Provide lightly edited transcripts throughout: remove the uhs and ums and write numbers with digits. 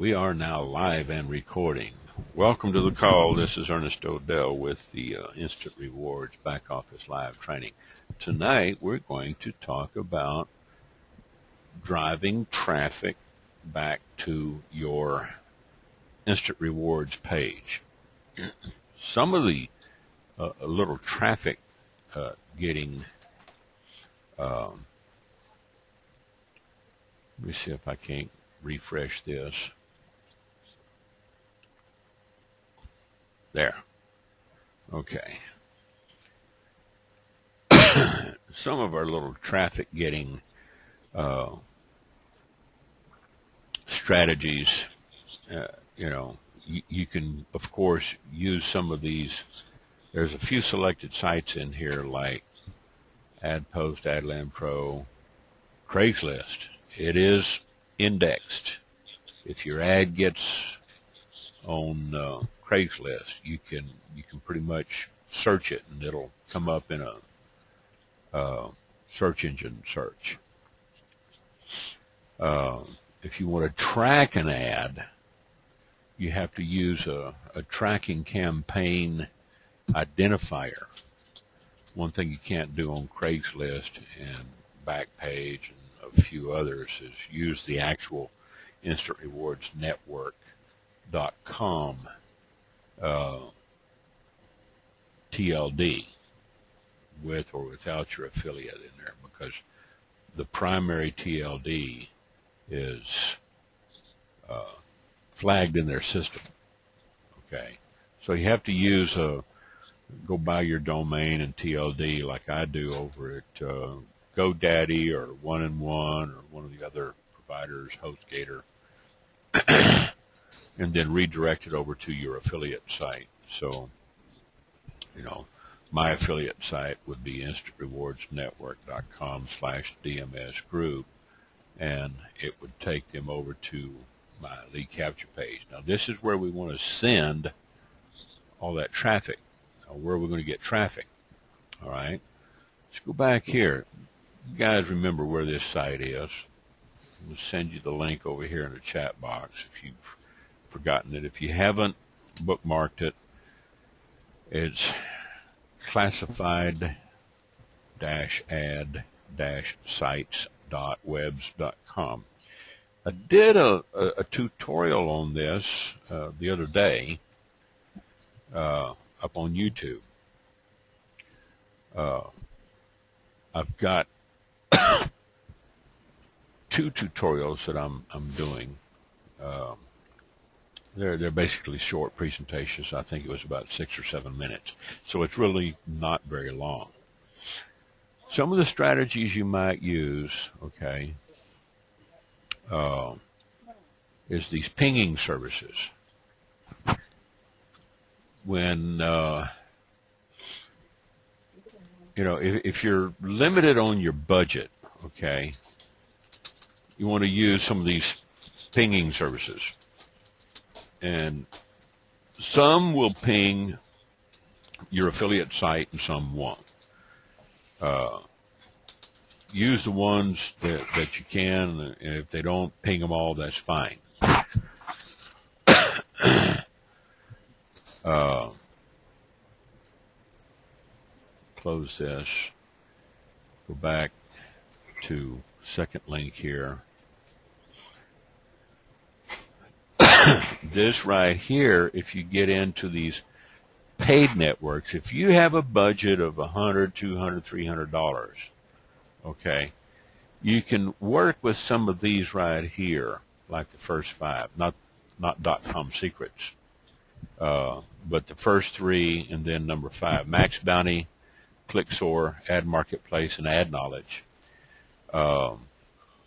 We are now live and recording. Welcome to the call. This is Ernest ODell with the Instant Rewards Back Office Live Training. Tonight we're going to talk about driving traffic back to your Instant Rewards page. Some of the little traffic getting, let me see if I can't refresh this. There. Okay. Some of our little traffic getting strategies, you can, of course, use some of these. There's a few selected sites in here like AdPost, AdLand Pro, Craigslist. It is indexed. If your ad gets on Craigslist, you can pretty much search it and it'll come up in a search engine search. If you want to track an ad, you have to use a tracking campaign identifier. One thing you can't do on Craigslist and Backpage and a few others is use the actual Instant Rewards Network.com TLD with or without your affiliate in there, because the primary TLD is flagged in their system. Okay, so you have to use go buy your domain and TLD like I do over at GoDaddy or 1&1 or one of the other providers, HostGator, and then redirect it over to your affiliate site. So, my affiliate site would be instantrewardsnetwork.com/DMS group, and it would take them over to my lead capture page. Now, this is where we want to send all that traffic. Now, where are we going to get traffic? All right, let's go back here. You guys remember where this site is. We'll send you the link over here in the chat box if you've forgotten it. If you haven't bookmarked it, it's classified-ad-sites.webs.com. I did a tutorial on this the other day up on YouTube. I've got two tutorials that I'm doing. They're basically short presentations. I think it was about 6 or 7 minutes. So it's really not very long. Some of the strategies you might use, okay, is these pinging services. When, if you're limited on your budget, okay, you want to use some of these pinging services. And some will ping your affiliate site and some won't. Use the ones that you can, and if they don't ping them all, that's fine. Close this. Go back to second link here. This right here, if you get into these paid networks, if you have a budget of $100, $200, $300, okay, you can work with some of these right here, like the first 5, not .com secrets, but the first 3, and then number 5, Max Bounty, ClickSoar, Ad Marketplace, and Ad Knowledge.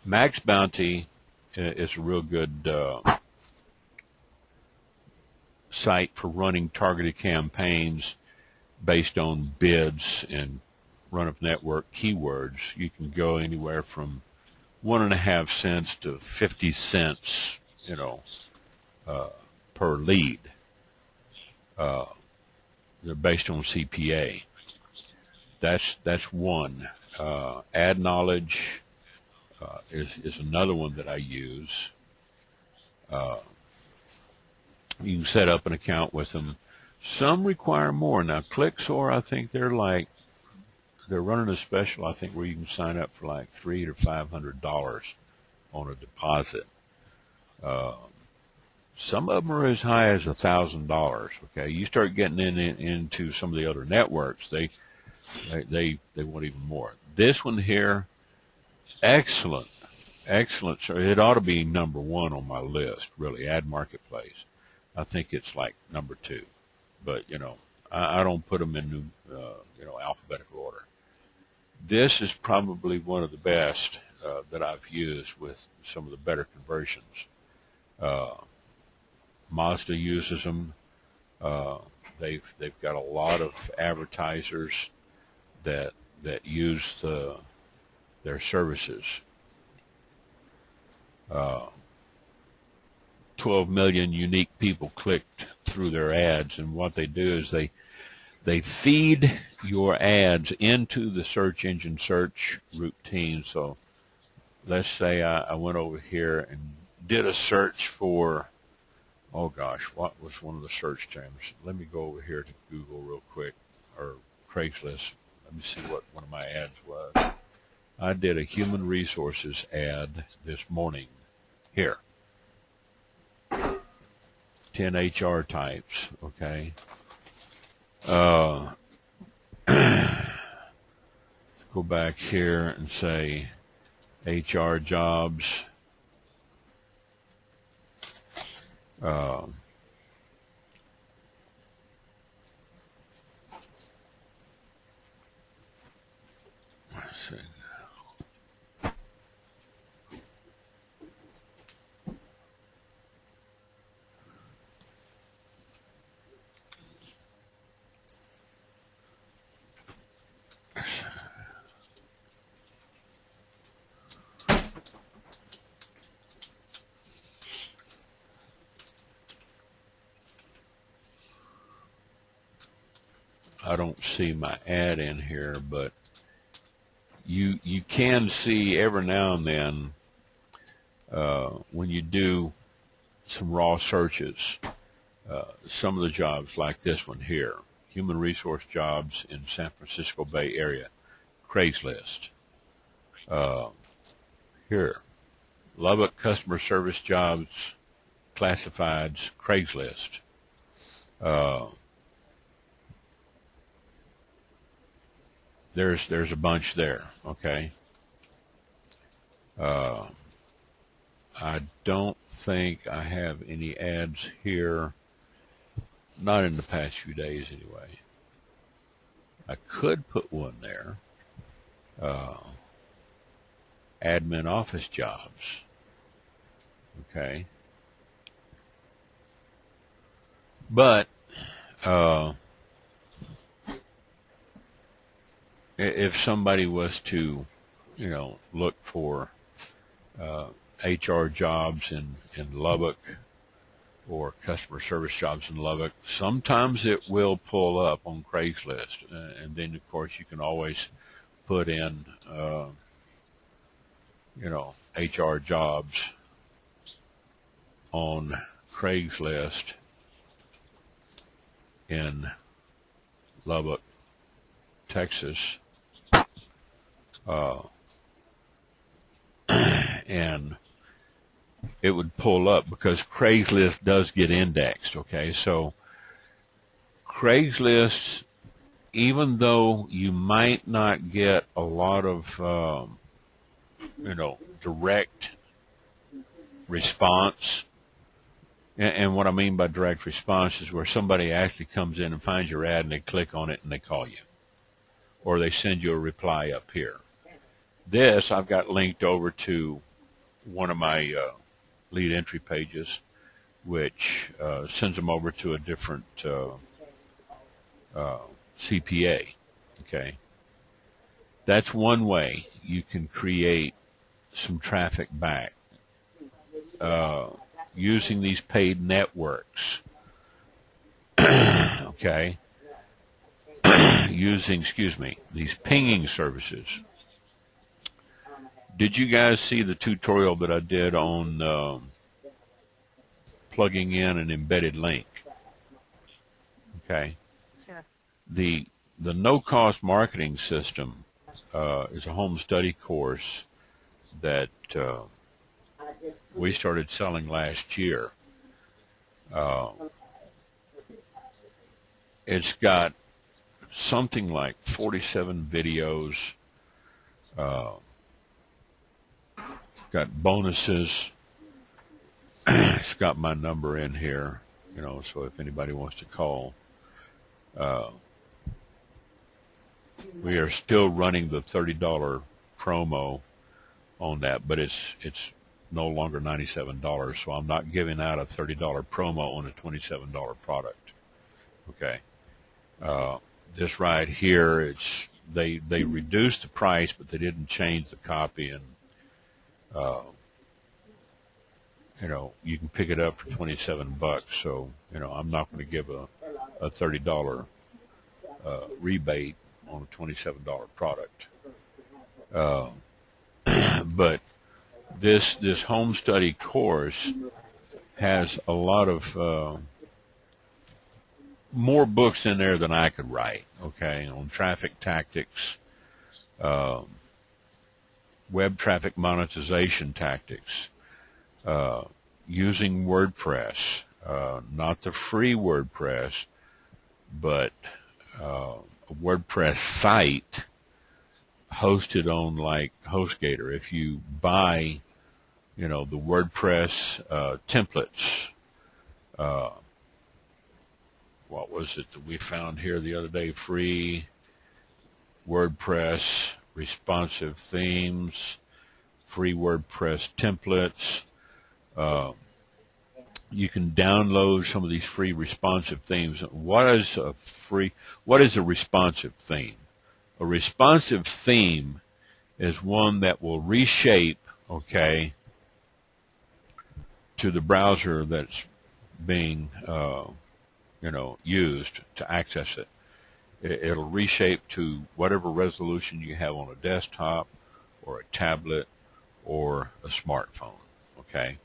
Max Bounty is a real good site for running targeted campaigns based on bids and run-of-network keywords. You can go anywhere from 1.5 cents to 50 cents, per lead. They're based on CPA. That's one. Ad Knowledge is another one that I use. You can set up an account with them. Some require more. Now, ClickSoar, I think they're running a special, I think, where you can sign up for like $300 to $500 on a deposit. Some of them are as high as $1,000. Okay, you start getting into some of the other networks, they want even more. This one here, excellent. So it ought to be number one on my list, really. Ad Marketplace, I think it's like number 2, but I don't put them in alphabetical order. This is probably one of the best that I've used with some of the better conversions. Mazda uses them. They've got a lot of advertisers that use their services. 12 million unique people clicked through their ads, and what they do is they feed your ads into the search engine search routine. So let's say I went over here and did a search for, oh gosh, what was one of the search terms? Let me go over here to Google real quick, or Craigslist. Let me see what one of my ads was. I did a human resources ad this morning here. 10 HR types, okay. Go back here and say HR jobs. Let's see. I don't see my ad in here, but you can see every now and then when you do some raw searches, some of the jobs like this one here, human resource jobs in San Francisco Bay Area, Craigslist. Here, Lubbock customer service jobs, classifieds, Craigslist. There's a bunch there, okay. I don't think I have any ads here, not in the past few days anyway. I could put one there. Admin office jobs, okay. But if somebody was to, look for HR jobs in Lubbock or customer service jobs in Lubbock, sometimes it will pull up on Craigslist. And then, of course, you can always put in, HR jobs on Craigslist in Lubbock, Texas. And it would pull up because Craigslist does get indexed, okay? So Craigslist, even though you might not get a lot of, direct response, and what I mean by direct response is where somebody actually comes in and finds your ad and they click on it and they call you, or they send you a reply up here. This I've got linked over to one of my lead entry pages, which sends them over to a different CPA, okay? That's one way you can create some traffic back using these paid networks, okay? Using, these pinging services. Did you guys see the tutorial that I did on plugging in an embedded link. Okay. Sure. The no-cost marketing system is a home study course that we started selling last year. It's got something like 47 videos, got bonuses. It's got my number in here, you know, so if anybody wants to call. We are still running the $30 promo on that, but it's no longer $97, so I'm not giving out a $30 promo on a $27 product. Okay. This right here, they reduced the price, but they didn't change the copy, and you know, you can pick it up for $27. So, you know, I'm not going to give a $30 rebate on a $27 product. But this home study course has a lot of more books in there than I could write, okay, on traffic tactics, web traffic monetization tactics, using WordPress, not the free WordPress, but a WordPress site hosted on like HostGator. If you buy, you know, the WordPress templates, what was it that we found here the other day? Free WordPress responsive themes, free WordPress templates. You can download some of these free responsive themes. What is a responsive theme? A responsive theme is one that will reshape, okay, to the browser that's being, you know, used to access it. It'll reshape to whatever resolution you have on a desktop or a tablet or a smartphone, okay?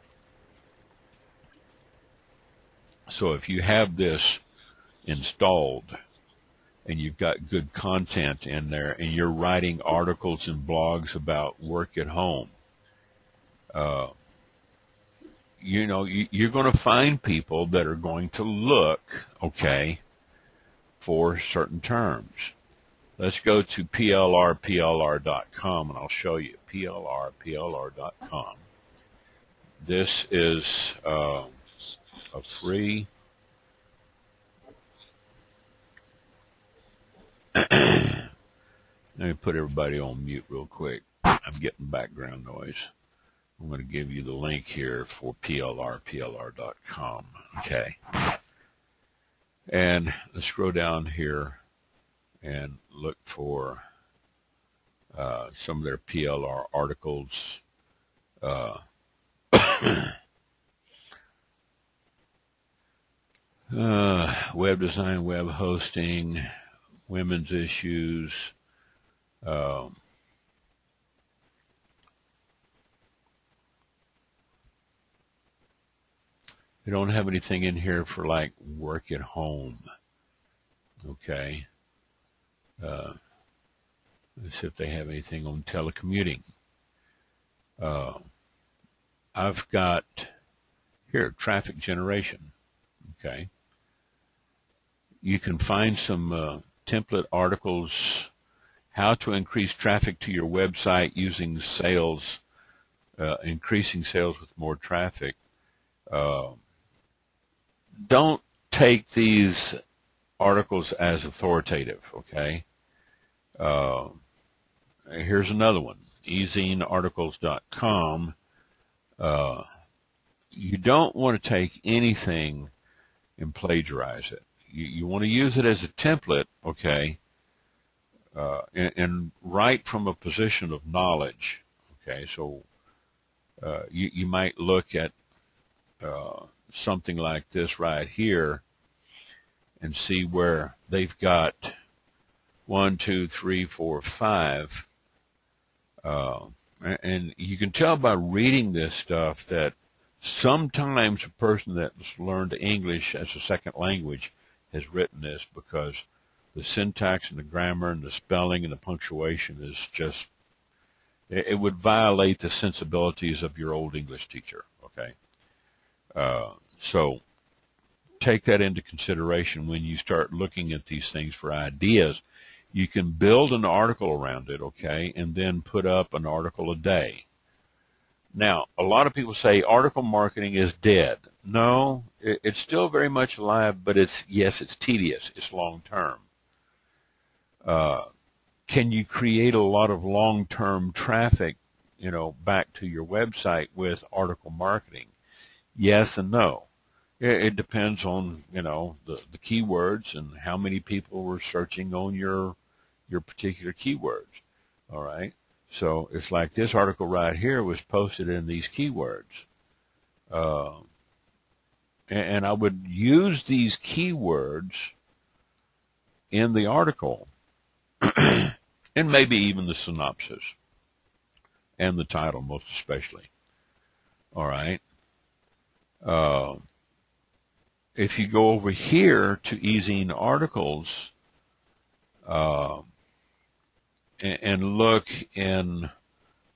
So if you have this installed and you've got good content in there and you're writing articles and blogs about work at home, you know, you're going to find people that are going to look, okay, for certain terms. Let's go to plr.com and I'll show you. plr.com. This is a free let me put everybody on mute real quick. I'm getting background noise. I'm going to give you the link here for plr.com. Okay. And let's scroll down here and look for some of their PLR articles. Web design, web hosting, women's issues. We don't have anything in here for like work at home. Okay. Let's see if they have anything on telecommuting. I've got here traffic generation. Okay. You can find some template articles, how to increase traffic to your website using sales, increasing sales with more traffic. Don't take these articles as authoritative, okay? Here's another one, ezinearticles.com. You don't want to take anything and plagiarize it. You want to use it as a template, okay, and write from a position of knowledge, okay? So you might look at something like this right here and see where they've got 1, 2, 3, 4, 5, and you can tell by reading this stuff that Sometimes a person that's learned English as a second language has written this, because the syntax and the grammar and the spelling and the punctuation is just, it would violate the sensibilities of your old English teacher, okay? So take that into consideration when you start looking at these things for ideas. You can build an article around it, okay, and then put up an article a day. Now, a lot of people say article marketing is dead. No, it's still very much alive, but yes, it's tedious. It's long-term. Can you create a lot of long-term traffic, back to your website with article marketing? Yes and no. It depends on, the keywords and how many people were searching on your particular keywords. All right. So it's like this article right here was posted in these keywords. And I would use these keywords in the article and maybe even the synopsis and the title most especially. All right. If you go over here to easing articles, and look in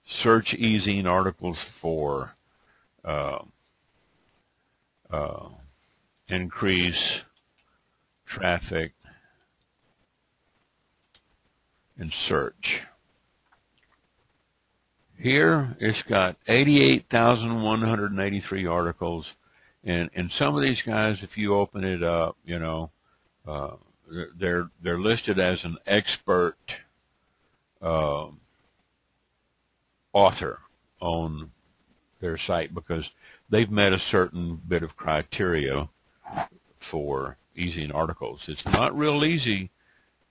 search easing articles for increase traffic in search. Here it's got 88,183 articles, and some of these guys, if you open it up, they're listed as an expert author on their site because they've met a certain bit of criteria for easing articles. It's not real easy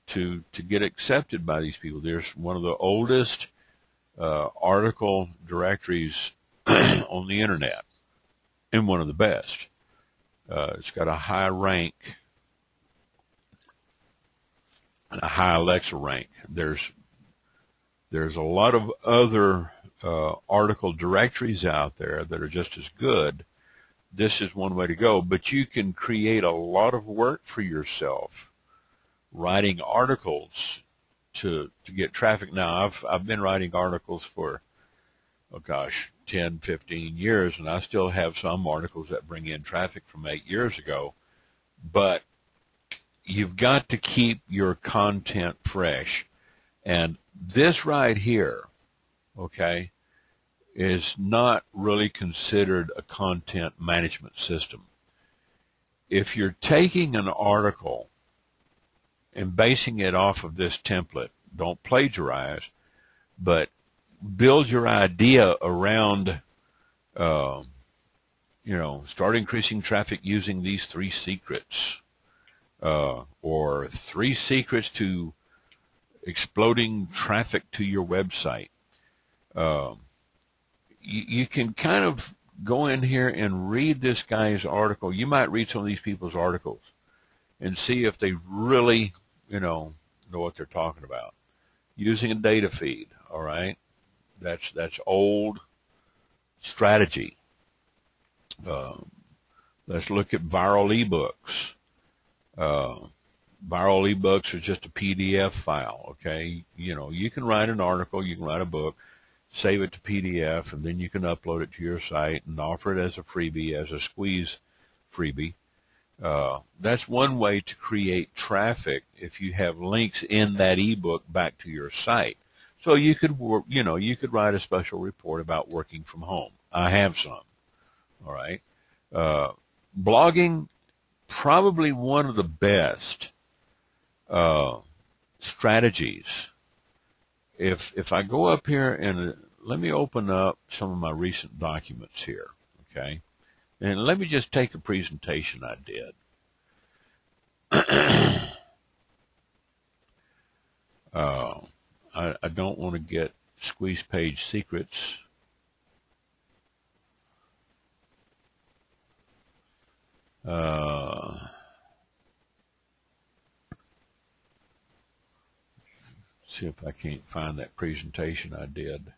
to get accepted by these people. There's one of the oldest article directories on the internet and one of the best. It's got a high rank and a high Alexa rank. There's a lot of other article directories out there that are just as good. This is one way to go, but you can create a lot of work for yourself writing articles to get traffic. Now, I've been writing articles for, 10, 15 years, and I still have some articles that bring in traffic from 8 years ago, but you've got to keep your content fresh. And this right here, okay, is not really considered a content management system. If you're taking an article and basing it off of this template, don't plagiarize, but build your idea around, start increasing traffic using these 3 secrets, or 3 secrets to exploding traffic to your website. You can kind of go in here and read this guy's article. You might read some of these people's articles and see if they really, know what they're talking about. Using a data feed, all right? That's old strategy. Let's look at viral ebooks. Viral ebooks are just a PDF file, okay? You can write an article, you can write a book, save it to PDF, and then you can upload it to your site and offer it as a freebie, as a squeeze freebie. That's one way to create traffic if you have links in that ebook back to your site. So you could work, you could write a special report about working from home. I have some. All right. Blogging, probably one of the best strategies. If I go up here and let me open up some of my recent documents here, okay? And let me just take a presentation I did. I don't want to get squeeze page secrets. See if I can't find that presentation I did.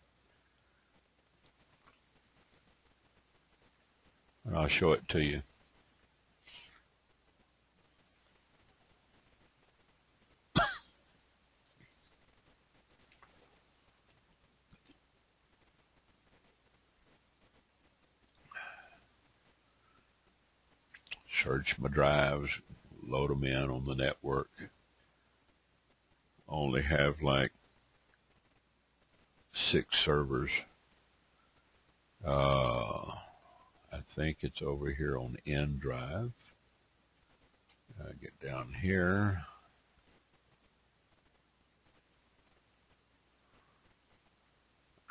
I'll show it to you. Search my drives, load them in on the network. Only have like 6 servers. I think it's over here on N drive. Get down here.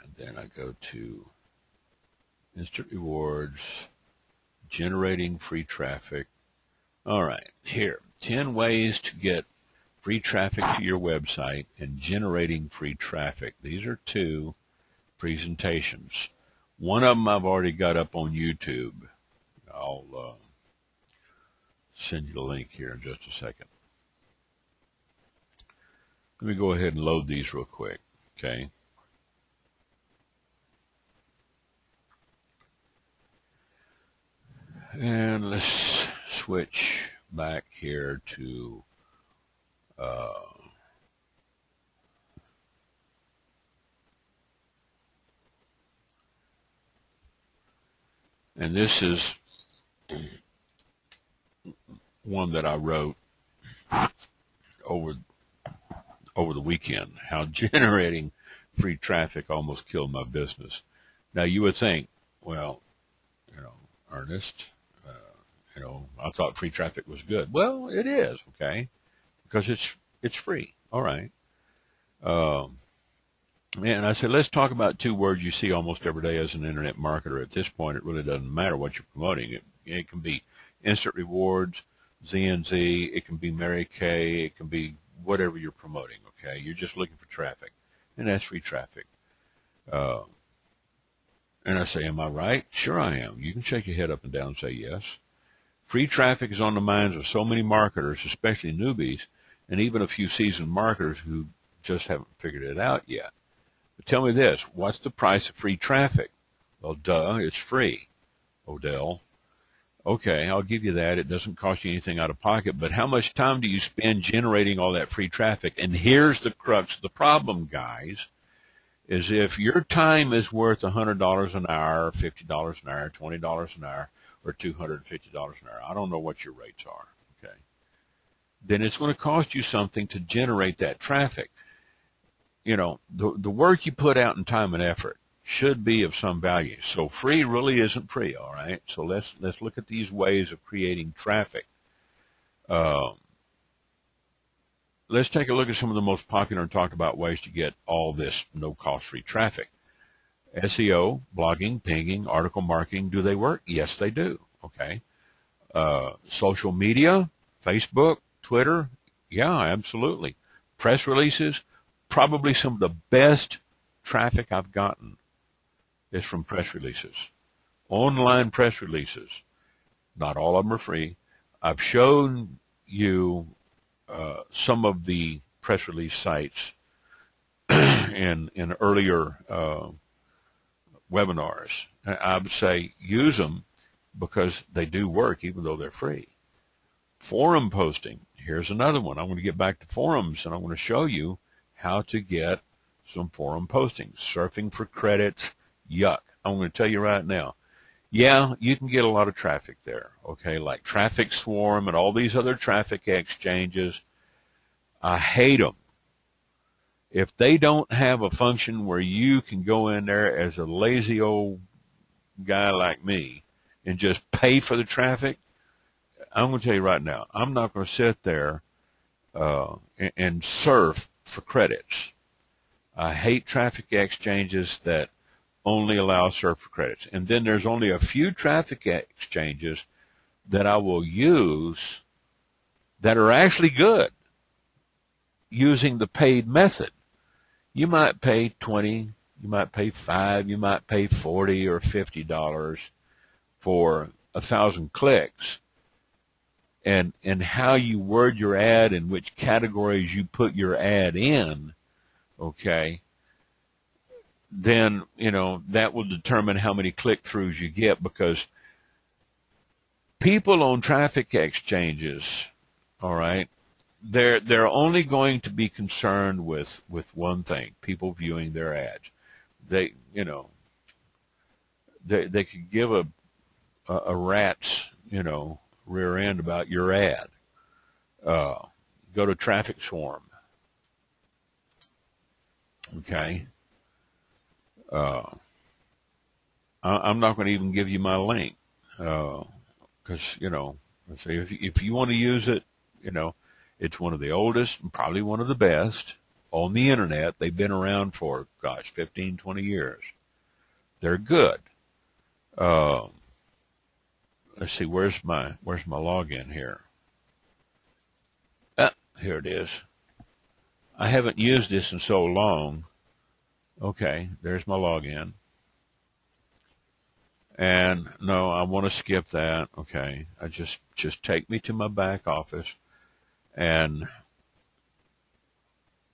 And then I go to Instant Rewards, generating free traffic. All right, here, 10 ways to get free traffic to your website and generating free traffic. These are 2 presentations. One of them I've already got up on YouTube. I'll send you the link here in just a second. Let me go ahead and load these real quick, okay? And let's switch back here to and this is one that I wrote over the weekend, how generating free traffic almost killed my business. Now you would think, well, Ernest, I thought free traffic was good. Well, it is, okay, because it's free. All right. And I said, let's talk about 2 words you see almost every day as an internet marketer. At this point, it really doesn't matter what you're promoting. It can be instant rewards, ZNZ, it can be Mary Kay, it can be whatever you're promoting, okay? You're just looking for traffic, and that's free traffic. And I say, am I right? Sure I am. You can shake your head up and down and say yes. Free traffic is on the minds of so many marketers, especially newbies, and even a few seasoned marketers who just haven't figured it out yet. But tell me this, what's the price of free traffic? Well, duh, it's free, ODell. Okay, I'll give you that. It doesn't cost you anything out of pocket, but how much time do you spend generating all that free traffic? And here's the crux of the problem, guys, is if your time is worth $100 an hour, $50 an hour, $20 an hour, or $250 an hour, I don't know what your rates are, okay, then it's going to cost you something to generate that traffic. The work you put out in time and effort should be of some value. So free really isn't free, all right? So let's look at these ways of creating traffic. Let's take a look at some of the most popular and talked about ways to get all this no-cost free traffic. SEO, blogging, pinging, article marketing, do they work? Yes, they do, okay? Social media, Facebook, Twitter, yeah, absolutely. Press releases, probably some of the best traffic I've gotten is from press releases. Online press releases. Not all of them are free. I've shown you some of the press release sites in earlier webinars. I would say use them because they do work even though they're free. Forum posting. Here's another one. I'm going to get back to forums and I'm going to show you how to get some forum postings. Surfing for credits, yuck. I'm going to tell you right now. Yeah, you can get a lot of traffic there, okay, like Traffic Swarm and all these other traffic exchanges. I hate them. If they don't have a function where you can go in there as a lazy old guy like me and just pay for the traffic, I'm going to tell you right now, I'm not going to sit there and surf for credits. I hate traffic exchanges that only allow surf for credits. And then there's only a few traffic exchanges that I will use that are actually good using the paid method. You might pay $20, you might pay $5, you might pay $40 or $50 for 1,000 clicks. And how you word your ad and which categories you put your ad in, okay, then, that will determine how many click-throughs you get, because people on traffic exchanges, all right, they're only going to be concerned with one thing: people viewing their ads. They, you know, they could give a rat's, you know, rear end about your ad. Go to Traffic Swarm. Okay. I'm not going to even give you my link, because, you know, let's say if you want to use it, you know, it's one of the oldest and probably one of the best on the internet. They've been around for, gosh, 15, 20 years. They're good. Let's see, where's my login here? Here it is. I haven't used this in so long. Okay, there's my login. And no, I want to skip that. Okay, I just take me to my back office, and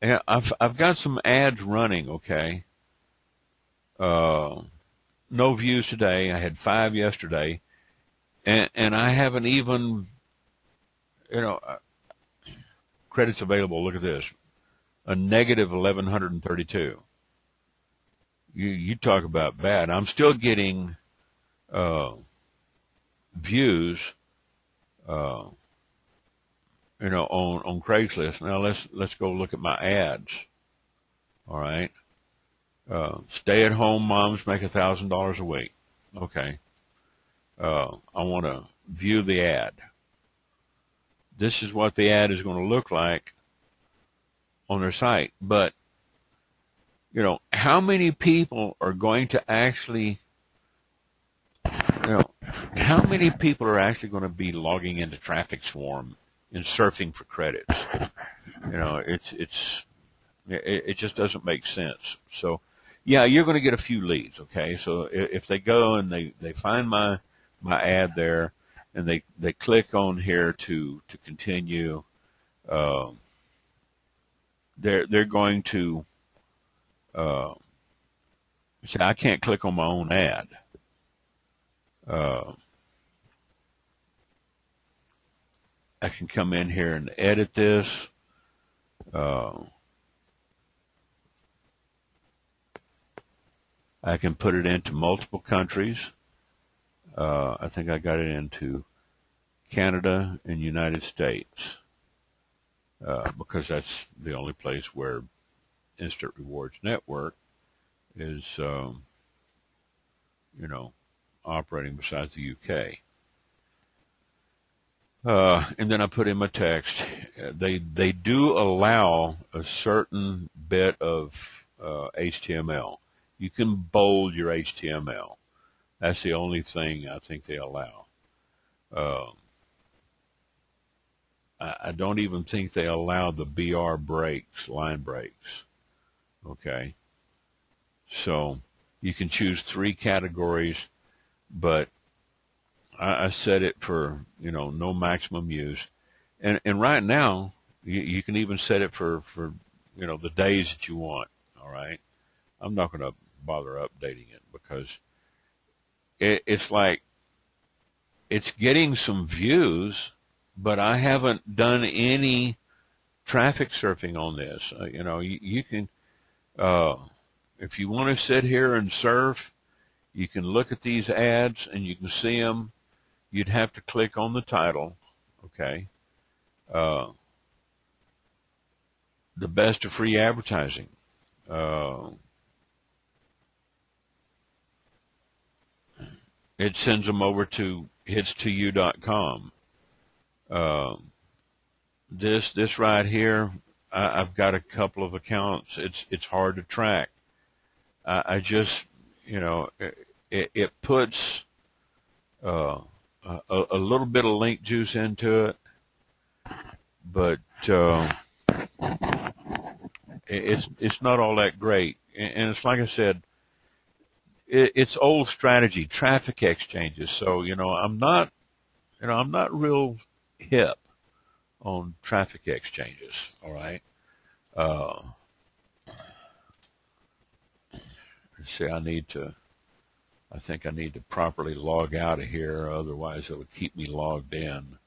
I've got some ads running. Okay, no views today. I had 5 yesterday, and I haven't even, you know, credits available. Look at this, a negative 1,132. You talk about bad. I'm still getting views, you know, on Craigslist. Now let's go look at my ads. All right, stay-at-home moms make $1,000 a week. Okay, I want to view the ad. This is what the ad is going to look like on their site. But, you know, how many people are going to actually, you know, how many people are actually going to be logging into Traffic Swarm and surfing for credits? You know, it just doesn't make sense. So, yeah, you're going to get a few leads. Okay, so if they go and they find my ad there, and they click on here to continue, they're going to say, I can't click on my own ad. I can come in here and edit this. I can put it into multiple countries. I think I got it into Canada and United States, because that's the only place where Instant Rewards Network is, you know, operating besides the UK. And then I put in my text. They do allow a certain bit of HTML. You can bold your HTML. That's the only thing I think they allow. I don't even think they allow the BR breaks, line breaks. Okay. So you can choose 3 categories, but I set it for, you know, no maximum use. And right now, you can even set it for, you know, the days that you want. All right. I'm not going to bother updating it, because it's like, it's getting some views, but I haven't done any traffic surfing on this. You know, you can, if you want to sit here and surf, you can look at these ads and you can see them. You'd have to click on the title. Okay. The best of free advertising. It sends them over to hits2you.com. This right here, I've got a couple of accounts. It's hard to track. I just, you know, it puts a little bit of link juice into it, but it's not all that great. And it's like I said, it's old strategy, traffic exchanges. So, you know, I'm not real hip on traffic exchanges. All right. Let's see, I need to I think I need to properly log out of here, otherwise it would keep me logged in.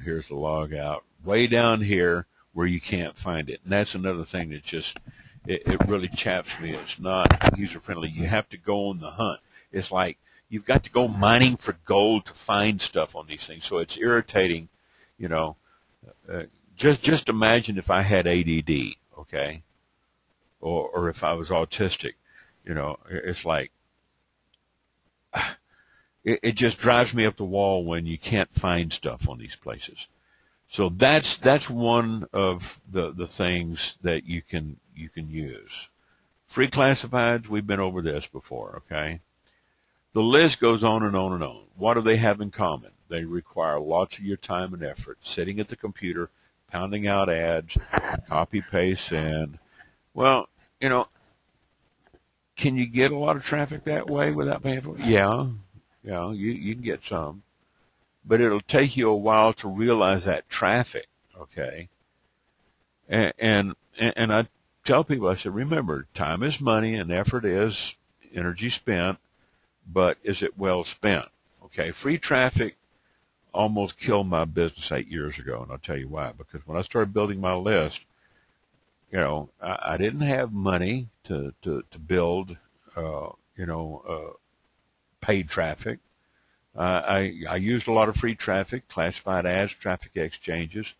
Here's the log out. Way down here where you can't find it. And that's another thing that just, it really chaps me. It's not user-friendly. You have to go on the hunt. It's like you've got to go mining for gold to find stuff on these things. So it's irritating, you know. Just imagine if I had ADD, okay, or if I was autistic, you know. It's like it just drives me up the wall when you can't find stuff on these places. So that's one of the things that you can use. Free classifieds, we've been over this before, okay. The list goes on and on and on. What do they have in common? They require lots of your time and effort, sitting at the computer, pounding out ads, copy, paste, and, well, you know, can you get a lot of traffic that way without paying for it? Yeah, you can get some. But it'll take you a while to realize that traffic, okay? And I tell people, I said, remember, time is money and effort is energy spent, but is it well spent? Okay, free traffic almost killed my business 8 years ago, and I'll tell you why. Because when I started building my list, you know, I didn't have money to build, paid traffic. I used a lot of free traffic, classified ads, traffic exchanges.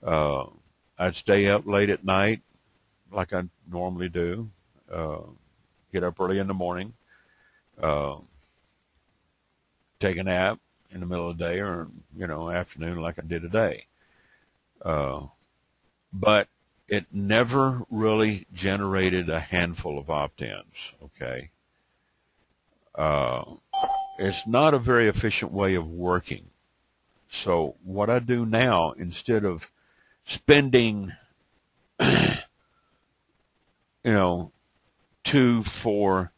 I'd stay up late at night like I normally do, get up early in the morning, take a nap in the middle of the day or, you know, afternoon like I did today. But it never really generated a handful of opt-ins, okay? It's not a very efficient way of working. So what I do now, instead of spending, 2, 4,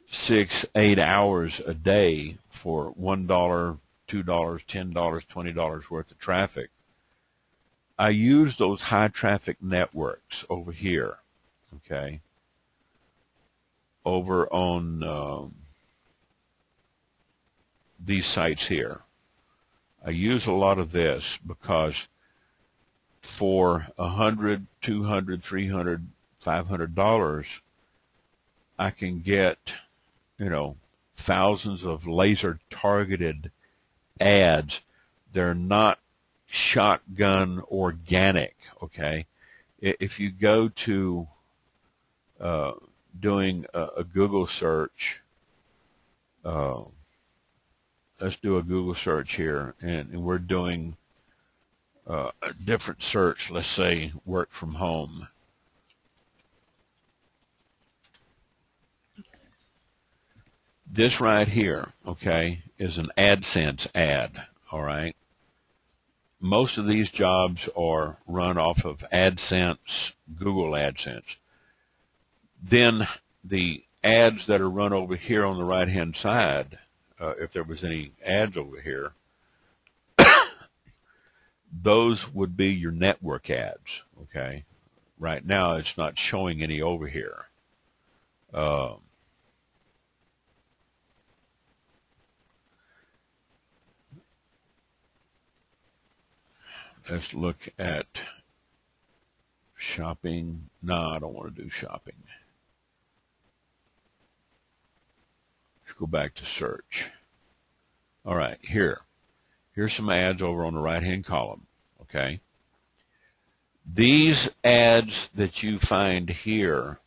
6, 8 hours a day for $1, $2, $10, $20 worth of traffic, I use those high traffic networks over here, okay, over on these sites here. I use a lot of this because for $100, $200, $300, $500, I can get, thousands of laser targeted ads. They're not shotgun organic, okay? If you go to doing a Google search, let's do a Google search here, and we're doing a different search. Let's say work from home. This right here, okay, is an AdSense ad, all right? Most of these jobs are run off of AdSense, Google AdSense. Then the ads that are run over here on the right-hand side, if there was any ads over here, those would be your network ads, okay? Right now, it's not showing any over here. Let's look at shopping. No, I don't want to do shopping. Let's go back to search. All right, here's some ads over on the right-hand column, okay? These ads that you find here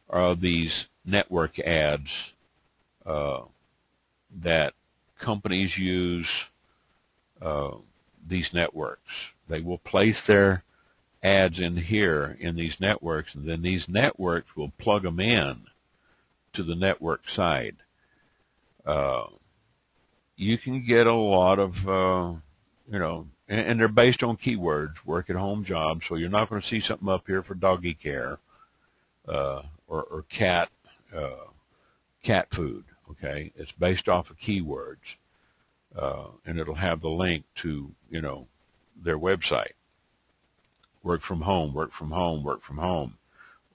are these network ads that companies use, these networks. They will place their ads in here in these networks, and then these networks will plug them in to the network side. You can get a lot of, and they're based on keywords, work at home jobs, so you're not going to see something up here for doggy care or cat food, okay? It's based off of keywords, and it'll have the link to, their website. Work from home, work from home, work from home,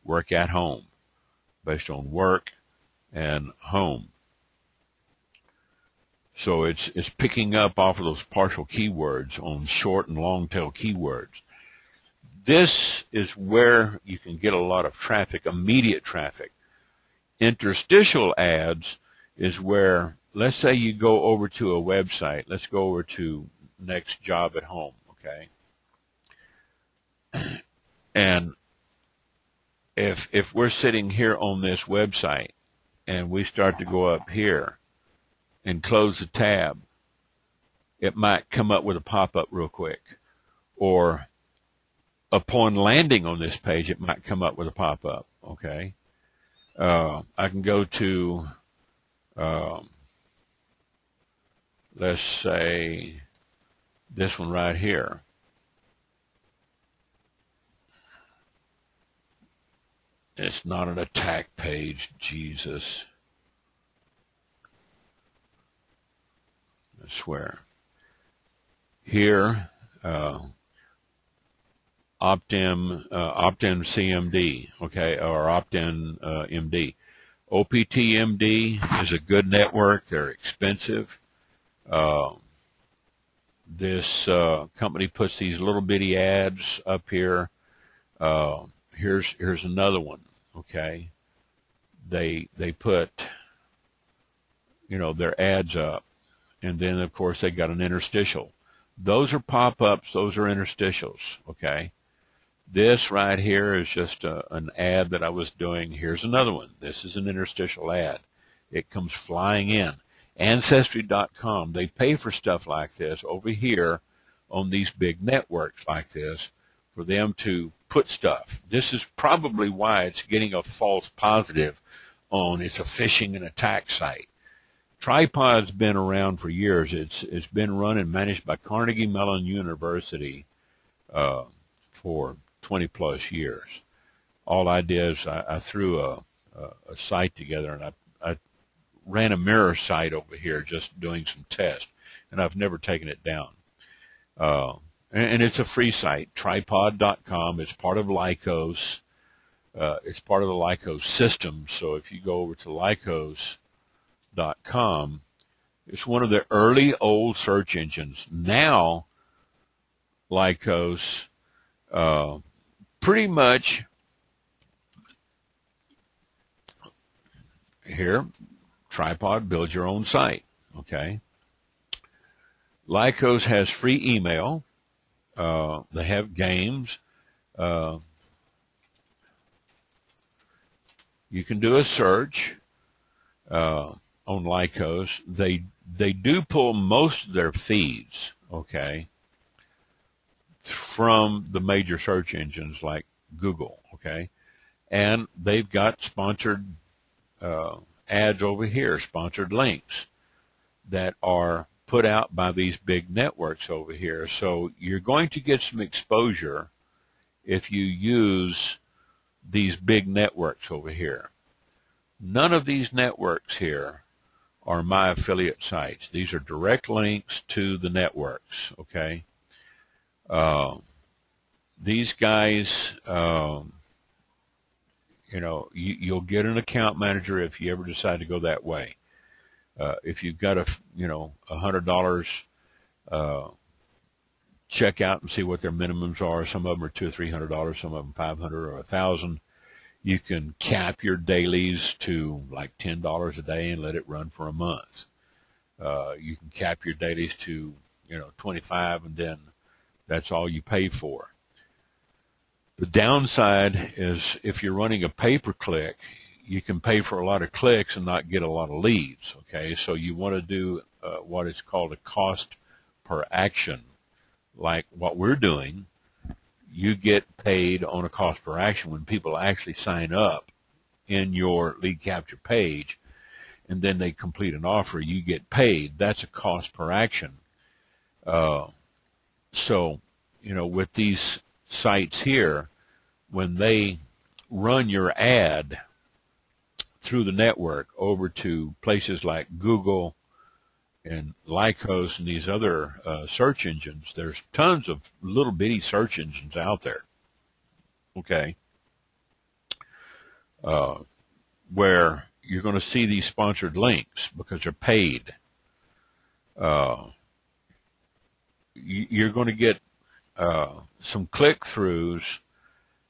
work at home, based on work and home. So it's picking up off of those partial keywords on short and long tail keywords. This is where you can get a lot of traffic, immediate traffic. Interstitial ads is where, let's say you go over to a website. Let's go over to Next Job at Home, okay? And if we're sitting here on this website and we start to go up here and close the tab, it might come up with a pop-up real quick. Or upon landing on this page, it might come up with a pop-up, okay? I can go to, let's say, this one right here. It's not an attack page, Jesus. I swear. Here, opt-in CMD, okay, or opt-in MD. OPT MD is a good network. They're expensive. This company puts these little bitty ads up here. Here's another one, okay. They put, you know, their ads up, and then of course they got an interstitial. Those are pop-ups. Those are interstitials, okay. This right here is just an ad that I was doing. Here's another one. This is an interstitial ad. It comes flying in. Ancestry.com, they pay for stuff like this over here on these big networks like this for them to put stuff. This is probably why it's getting a false positive on it's a phishing and attack site. Tripod's been around for years. It's been run and managed by Carnegie Mellon University for 20-plus years. All I did is I threw a site together, and I ran a mirror site over here just doing some tests, and I've never taken it down. And it's a free site, tripod.com. It's part of Lycos. It's part of the Lycos system. So if you go over to Lycos.com, it's one of the early old search engines. Now, Lycos pretty much here, Tripod, build your own site, okay? Lycos has free email. They have games. You can do a search on Lycos. They do pull most of their feeds, okay, from the major search engines like Google, okay, and they've got sponsored ads over here, sponsored links that are put out by these big networks over here. So you're going to get some exposure if you use these big networks over here. None of these networks here are my affiliate sites. These are direct links to the networks, okay? These guys, you know, you'll get an account manager if you ever decide to go that way. If you've got $100, check out and see what their minimums are. Some of them are $200 or $300, some of them $500 or $1,000. You can cap your dailies to like $10 a day and let it run for a month. You can cap your dailies to, $25, and then that's all you pay for. The downside is if you're running a pay-per-click, you can pay for a lot of clicks and not get a lot of leads, okay? So you want to do what is called a cost per action. Like what we're doing, you get paid on a cost per action when people actually sign up in your lead capture page, and then they complete an offer, you get paid. That's a cost per action. So, with these sites here, when they run your ad through the network over to places like Google and Lycos and these other search engines, there's tons of little bitty search engines out there, okay, where you're going to see these sponsored links because they're paid. you're going to get some click-throughs,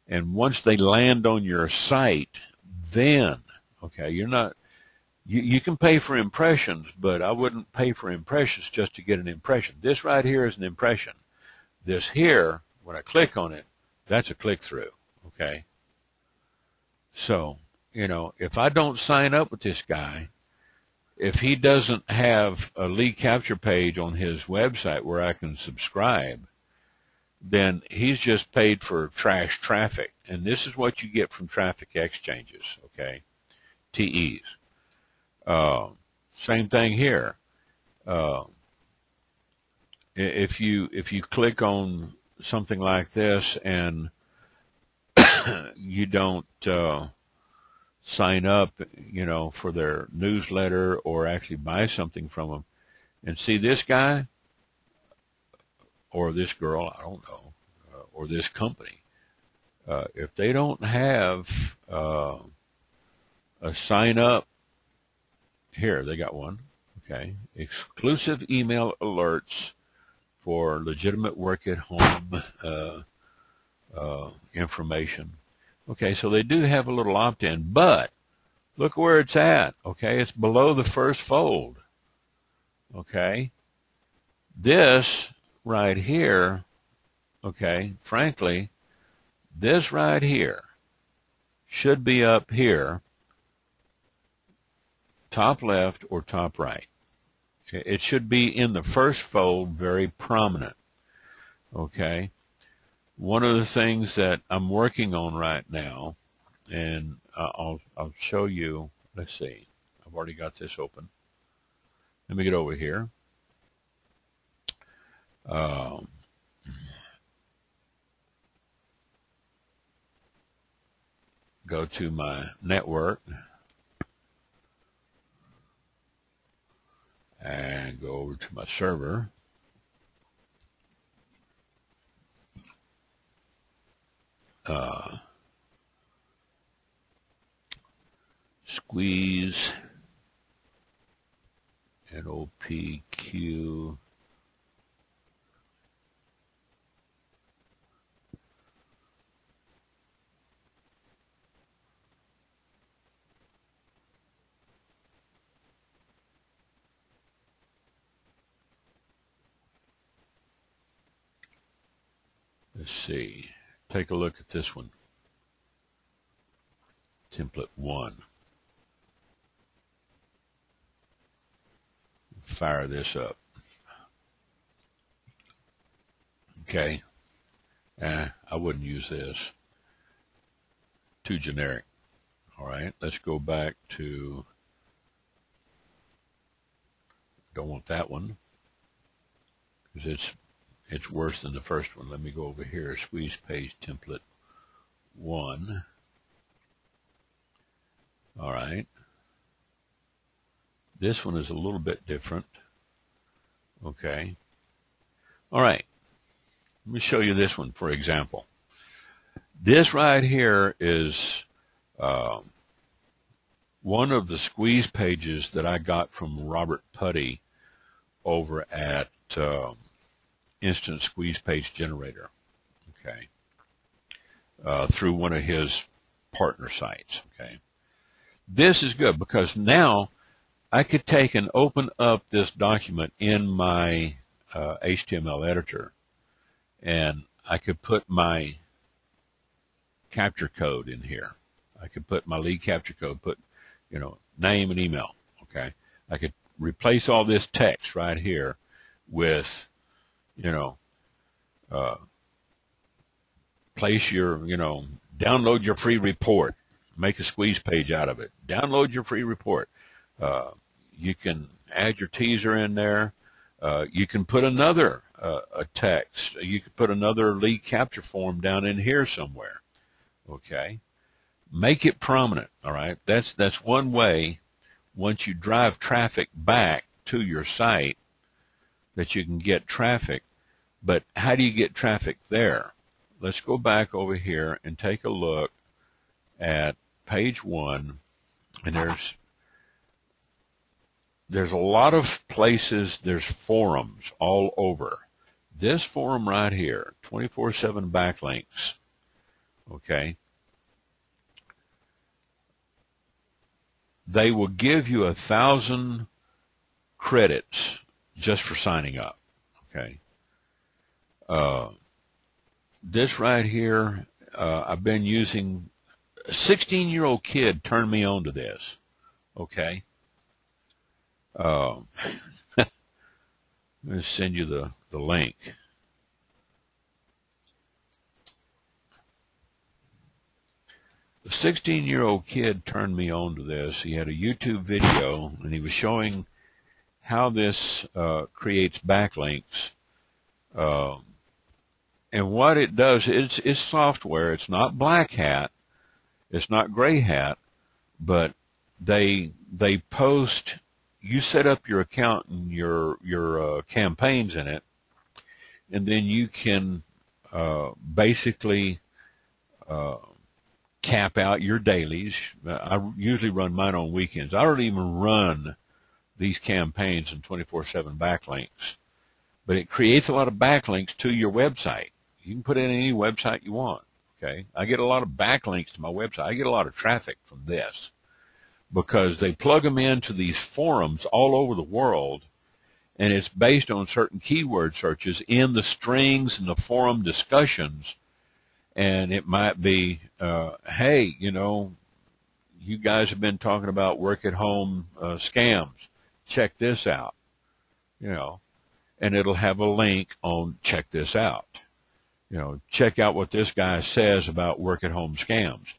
and once they land on your site, then, okay, you're not, you can pay for impressions, but I wouldn't pay for impressions just to get an impression. This right here is an impression. This here, when I click on it, that's a click-through, okay? So, you know, if I don't sign up with this guy, if he doesn't have a lead capture page on his website where I can subscribe, then he's just paid for trash traffic. And this is what you get from traffic exchanges, okay? TEs. Same thing here. If you click on something like this and you don't sign up, you know, for their newsletter or actually buy something from them, and see this guy or this girl, I don't know, or this company, if they don't have a sign up, here they got one, okay, exclusive email alerts for legitimate work at home information. Okay, so they do have a little opt-in, but look where it's at, okay? It's below the first fold, okay? This right here, okay, frankly, this right here should be up here, top left or top right. It should be in the first fold, very prominent, okay? One of the things that I'm working on right now, and I'll show you, let's see, I've already got this open. Let me get over here. Go to my network and go over to my server. Squeeze NOPQ. Let's see. Take a look at this one. Template 1. Fire this up. Okay. I wouldn't use this. Too generic. All right. Let's go back to, don't want that one because it's worse than the first one. Let me go over here. Squeeze page template 1. All right. This one is a little bit different. Okay. All right. Let me show you this one, for example. This right here is one of the squeeze pages that I got from Robert Putty over at Instant Squeeze Page Generator, okay, through one of his partner sites, okay. This is good because now I could take and open up this document in my HTML editor, and I could put my capture code in here. I could put my lead capture code, put, you know, name and email, okay. I could replace all this text right here with, you know, place your, you know, download your free report, make a squeeze page out of it, download your free report. You can add your teaser in there. You can put another a text. You could put another lead capture form down in here somewhere. Okay, make it prominent. All right, that's one way. Once you drive traffic back to your site, that you can get traffic. But how do you get traffic there? Let's go back over here and take a look at page 1, and there's there's a lot of places, there's forums all over. This forum right here, 24/7 backlinks, okay, they will give you 1,000 credits just for signing up, okay. This right here, I've been using, a 16-year-old kid turned me on to this, okay. I'm going to send you the link. The 16-year-old kid turned me on to this. He had a YouTube video, and he was showing how this creates backlinks. And what it does, it's software. It's not black hat. It's not gray hat. But they post, you set up your account and your campaigns in it, and then you can basically cap out your dailies. I usually run mine on weekends. I don't even run these campaigns in 24/7 backlinks, but it creates a lot of backlinks to your website. You can put in any website you want. Okay, I get a lot of backlinks to my website. I get a lot of traffic from this because they plug them into these forums all over the world, and it's based on certain keyword searches in the strings and the forum discussions. And it might be, hey, you know, you guys have been talking about work-at-home scams. Check this out, you know, and it'll have a link on check this out. You know, check out what this guy says about work-at-home scams.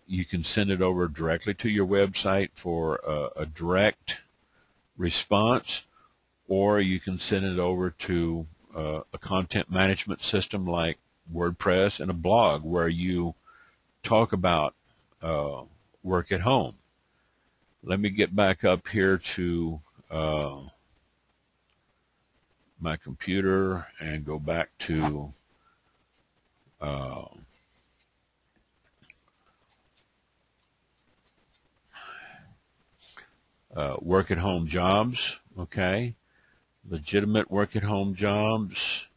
You can send it over directly to your website for a direct response, or you can send it over to a content management system like WordPress and a blog where you talk about work at home. Let me get back up here to my computer and go back to work at home jobs, okay, legitimate work at home jobs,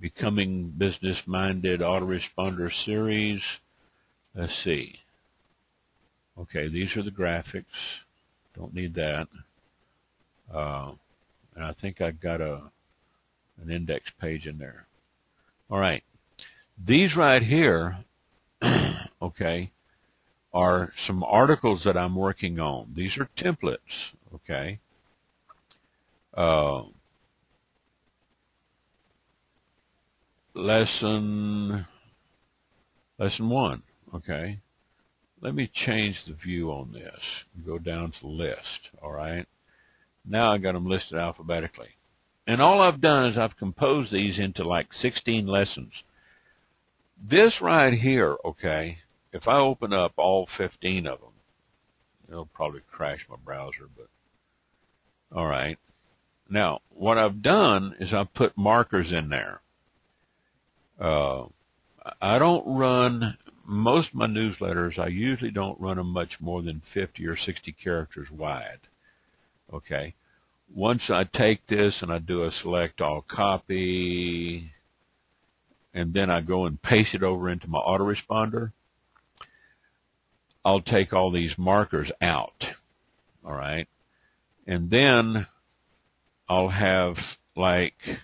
becoming business minded autoresponder series. Let's see. Okay, these are the graphics. Don't need that. And I think I've got an index page in there. All right. These right here, okay, are some articles that I'm working on. These are templates, okay. Lesson 1, okay. Let me change the view on this. Go down to list, all right. Now I got them listed alphabetically. And all I've done is I've composed these into like 16 lessons. This right here, okay, if I open up all 15 of them, it'll probably crash my browser, but all right. Now, what I've done is I've put markers in there. I don't run, most of my newsletters, I usually don't run them much more than 50 or 60 characters wide. Okay. Once I take this and I do a select all copy, and then I go and paste it over into my autoresponder, I'll take all these markers out. All right. And then I'll have like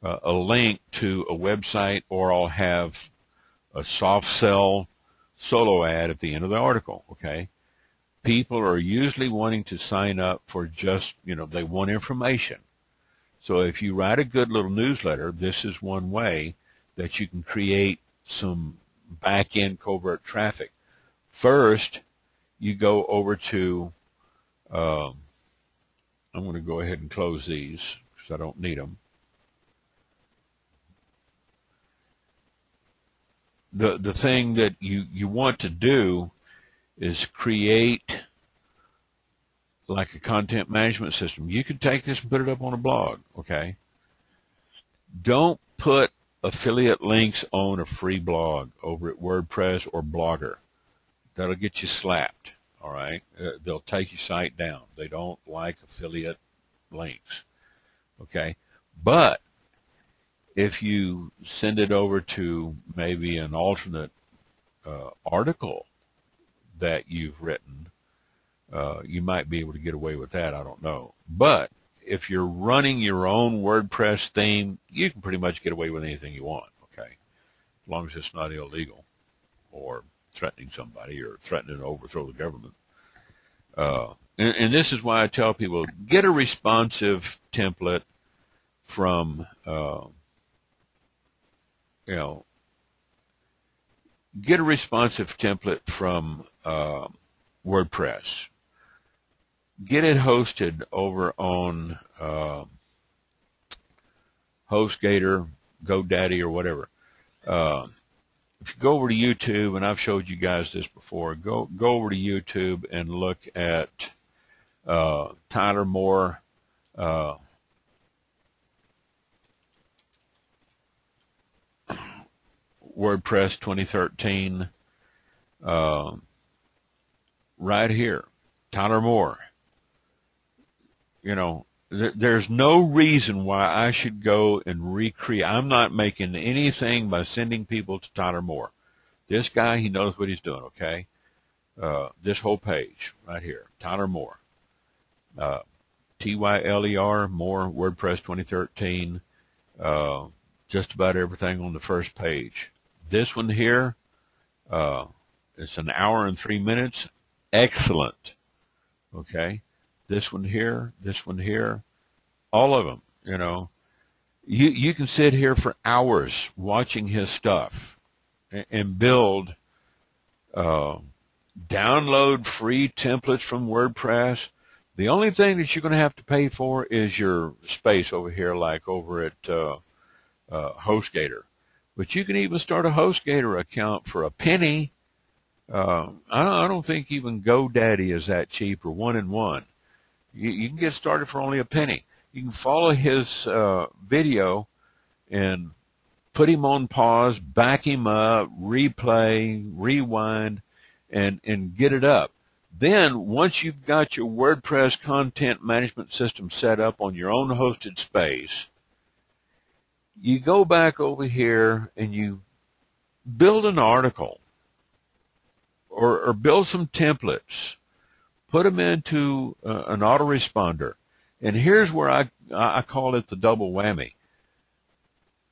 a link to a website, or I'll have a soft sell solo ad at the end of the article, okay? People are usually wanting to sign up for just, you know, they want information. So if you write a good little newsletter, this is one way that you can create some back-end covert traffic. First, you go over to, I'm going to go ahead and close these because I don't need them. The thing that you want to do is create like a content management system. You can take this and put it up on a blog, okay? Don't put affiliate links on a free blog over at WordPress or Blogger. That'll get you slapped, all right? They'll take your site down. They don't like affiliate links, okay? But if you send it over to maybe an alternate article that you've written, you might be able to get away with that. I don't know. But if you're running your own WordPress theme, you can pretty much get away with anything you want, okay? As long as it's not illegal or threatening somebody or threatening to overthrow the government. And this is why I tell people, get a responsive template from, get a responsive template from WordPress. Get it hosted over on HostGator, GoDaddy, or whatever. If you go over to YouTube, and I've showed you guys this before, go over to YouTube and look at Tyler Moore. WordPress 2013, right here, Tyler Moore. You know, there's no reason why I should go and recreate. I'm not making anything by sending people to Tyler Moore. This guy, he knows what he's doing, okay? This whole page right here, Tyler Moore. Tyler Moore, WordPress 2013. Just about everything on the first page. This one here, it's an hour and 3 minutes. Excellent. Okay. This one here, all of them, you know. You can sit here for hours watching his stuff and build, download free templates from WordPress. The only thing that you're going to have to pay for is your space over here, like over at HostGator. But you can even start a HostGator account for a penny. I don't think even GoDaddy is that cheap, or 1-in-1. You can get started for only a penny. You can follow his video and put him on pause, back him up, replay, rewind, and get it up. Then once you've got your WordPress content management system set up on your own hosted space, you go back over here and you build an article or build some templates. Put them into an autoresponder. And here's where I call it the double whammy.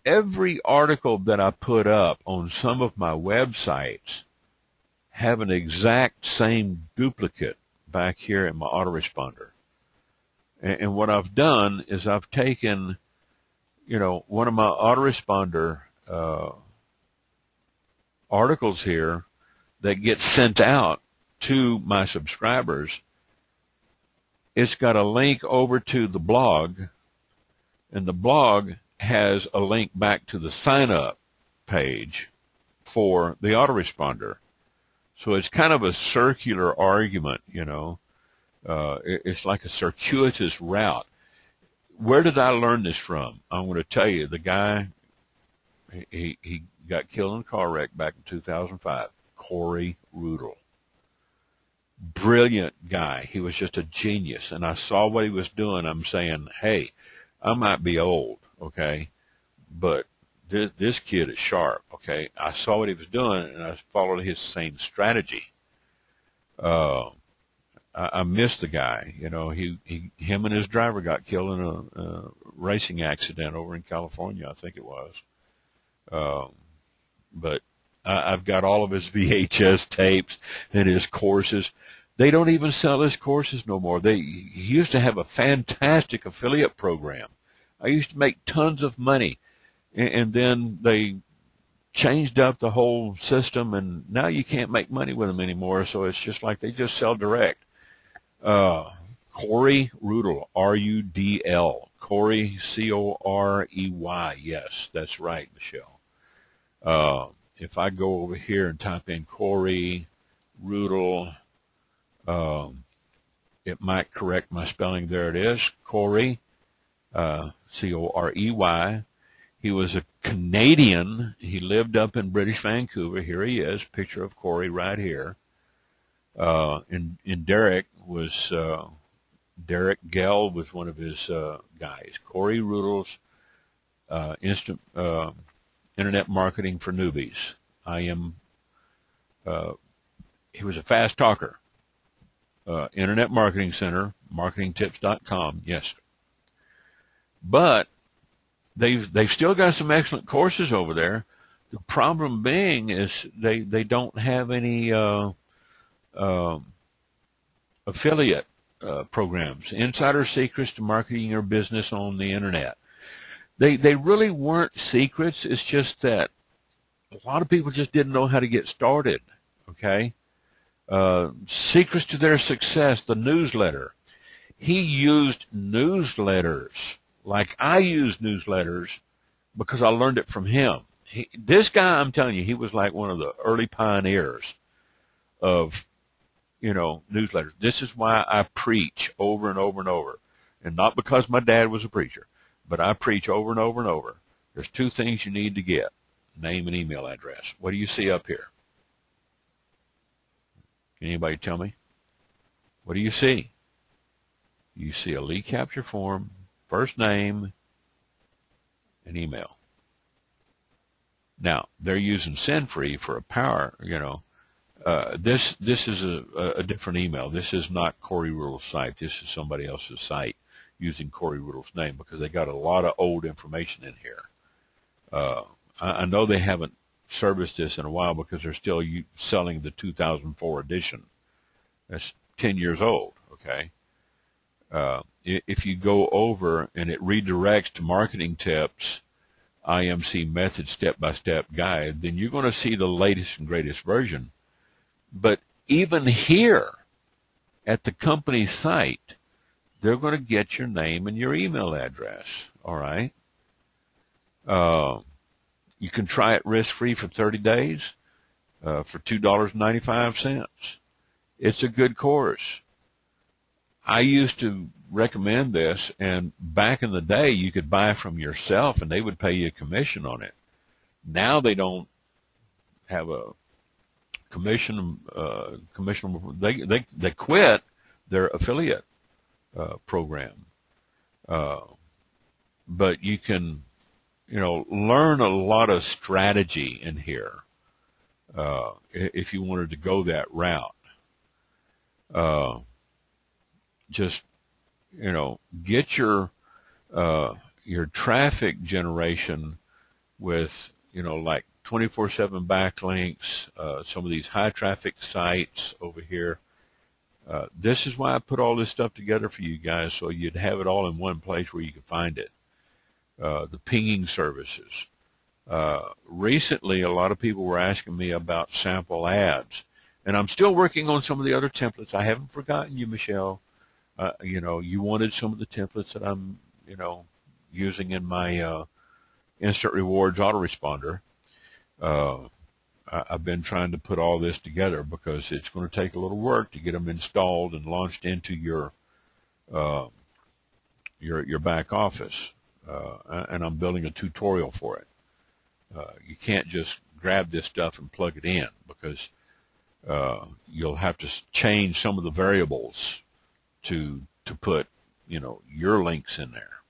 Every article that I put up on some of my websites have an exact same duplicate back here in my autoresponder. And what I've done is I've taken, you know, one of my autoresponder articles here that gets sent out to my subscribers. It's got a link over to the blog, and the blog has a link back to the sign-up page for the autoresponder. So it's kind of a circular argument, you know. It's like a circuitous route. Where did I learn this from? I'm going to tell you. The guy, he got killed in a car wreck back in 2005. Corey Rudel. Brilliant guy. He was just a genius. And I saw what he was doing. I'm saying, hey, I might be old, okay, but this kid is sharp, okay. I saw what he was doing, and I followed his same strategy. I missed the guy. You know, him and his driver got killed in a racing accident over in California, I think it was. But I've got all of his VHS tapes and his courses. They don't even sell his courses no more. He used to have a fantastic affiliate program. I used to make tons of money, and then they changed up the whole system, and now you can't make money with them anymore. So it's just like they just sell direct. Corey Rudel, R-U-D-L. Corey, C-O-R-E-Y. Yes, that's right, Michelle. If I go over here and type in Corey Rudel, it might correct my spelling. There it is, Corey, C-O-R-E-Y. He was a Canadian. He lived up in British Vancouver. Here he is, picture of Corey right here. And Derek was Derek Gell was one of his guys. Corey Rudels, instant internet marketing for newbies. He was a fast talker. Internet Marketing Center, marketingtips.com. Yes, but they've still got some excellent courses over there. The problem being is they don't have any affiliate programs, insider secrets to marketing your business on the internet. They really weren't secrets. It's just that a lot of people just didn't know how to get started. Okay, secrets to their success, the newsletter. He used newsletters like I use newsletters because I learned it from him. This guy, I'm telling you, he was like one of the early pioneers of, newsletters. This is why I preach over and over and over. And not because my dad was a preacher, but I preach over and over and over. There's two things you need to get: name and email address. What do you see up here? Can anybody tell me? What do you see? You see a lead capture form, first name, and email. Now, they're using SendFree for a power, this is a different email. This is not Corey Rudel's site. This is somebody else's site using Corey Rudel's name because they got a lot of old information in here. I know they haven't serviced this in a while because they're still selling the 2004 edition. That's 10 years old, okay? If you go over and it redirects to marketing tips, IMC method step-by-step guide, then you're going to see the latest and greatest version. But even here at the company site, they're going to get your name and your email address, all right? You can try it risk-free for 30 days for $2.95. It's a good course. I used to recommend this, and back in the day, you could buy from yourself, and they would pay you a commission on it. Now they don't have a commission. They quit their affiliate program, but you can, learn a lot of strategy in here if you wanted to go that route. Just get your traffic generation with like 24/7 backlinks, some of these high traffic sites over here. This is why I put all this stuff together for you guys, so you'd have it all in one place where you can find it. The pinging services. Recently, a lot of people were asking me about sample ads, and I'm still working on some of the other templates. I haven't forgotten you, Michelle. You wanted some of the templates that I'm, using in my instant rewards autoresponder. I've been trying to put all this together because it's going to take a little work to get them installed and launched into your back office. And I'm building a tutorial for it. You can't just grab this stuff and plug it in because you'll have to change some of the variables to put, your links in there,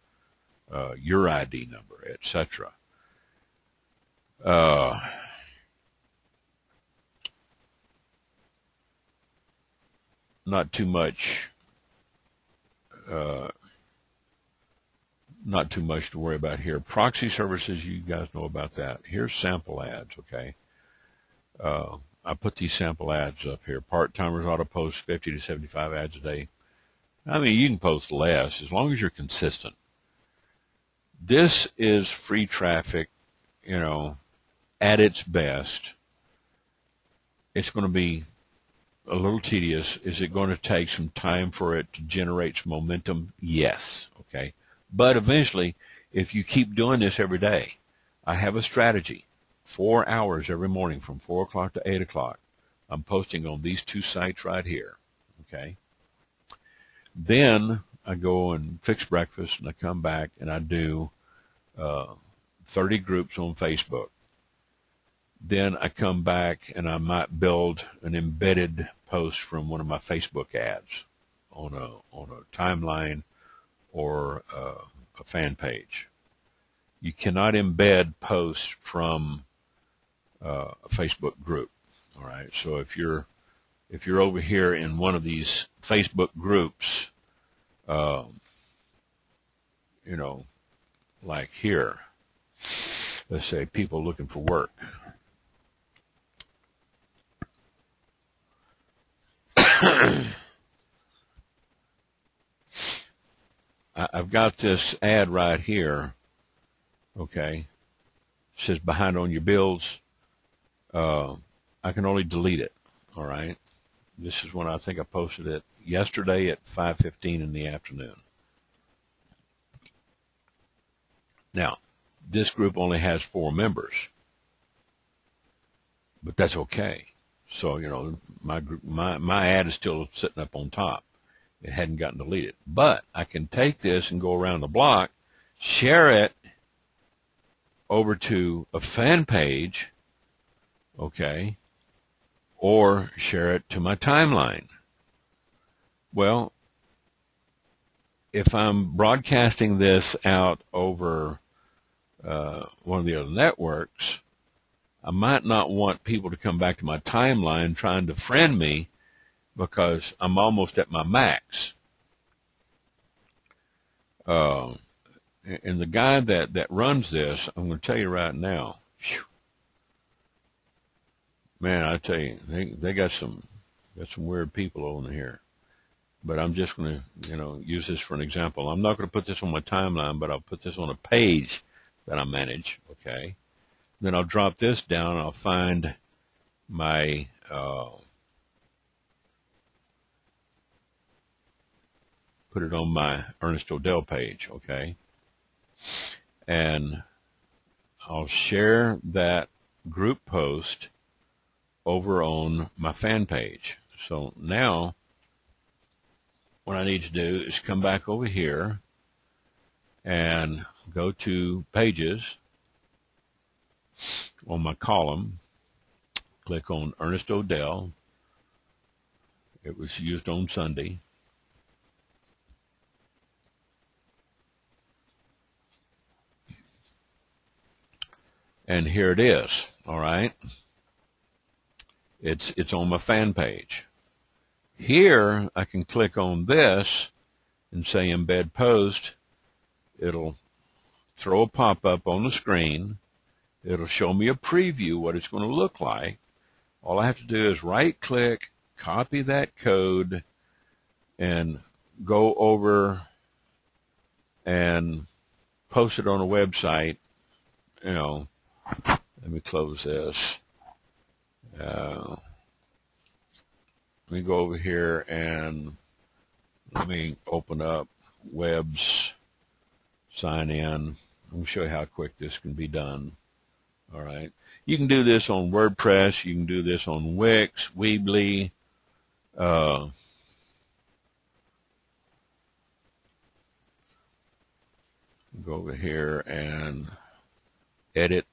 your ID number, etc. Not too much to worry about here. Proxy services, you guys know about that. Here's sample ads, okay? I put these sample ads up here. Part-timers ought to post 50 to 75 ads a day. I mean, you can post less as long as you're consistent. This is free traffic, at its best. It's going to be a little tedious. Is it going to take some time for it to generate some momentum? Yes, okay? But eventually, if you keep doing this every day, I have a strategy. 4 hours every morning from 4 o'clock to 8 o'clock. I'm posting on these two sites right here, okay? Then I go and fix breakfast, and I come back, and I do 30 groups on Facebook. Then I come back, and I might build an embedded post from one of my Facebook ads on a timeline or a fan page. You cannot embed posts from a Facebook group. All right. So if you're over here in one of these Facebook groups, you know, like here, let's say people looking for work. I've got this ad right here, okay, it says behind on your bills. I can only delete it, all right? This is when I think I posted it yesterday at 5:15 in the afternoon. Now, this group only has 4 members, but that's okay. So, you know, my ad is still sitting up on top. It hadn't gotten deleted. But I can take this and go around the block, share it over to a fan page, okay, or share it to my timeline. Well, if I'm broadcasting this out over one of the other networks, I might not want people to come back to my timeline trying to friend me because I'm almost at my max. And the guy that runs this, I'm going to tell you right now, whew, man, I tell you, they got some weird people over here. But I'm just going to, you know, use this for an example. I'm not going to put this on my timeline, but I'll put this on a page that I manage, okay? Then I'll drop this down, and I'll find my put it on my Ernest ODell page, okay? And I'll share that group post over on my fan page. So now what I need to do is come back over here and go to pages on my column, click on Ernest ODell. It was used on Sunday. And here it is, all right? It's on my fan page. Here, I can click on this and say embed post. It'll throw a pop-up on the screen. It'll show me a preview what it's going to look like. All I have to do is right-click, copy that code, and go over and post it on a website. You know, let me close this. Let me go over here and let me open up webs, sign in. I'm going to show you how quick this can be done. All right. You can do this on WordPress. You can do this on Wix, Weebly. Go over here and edit.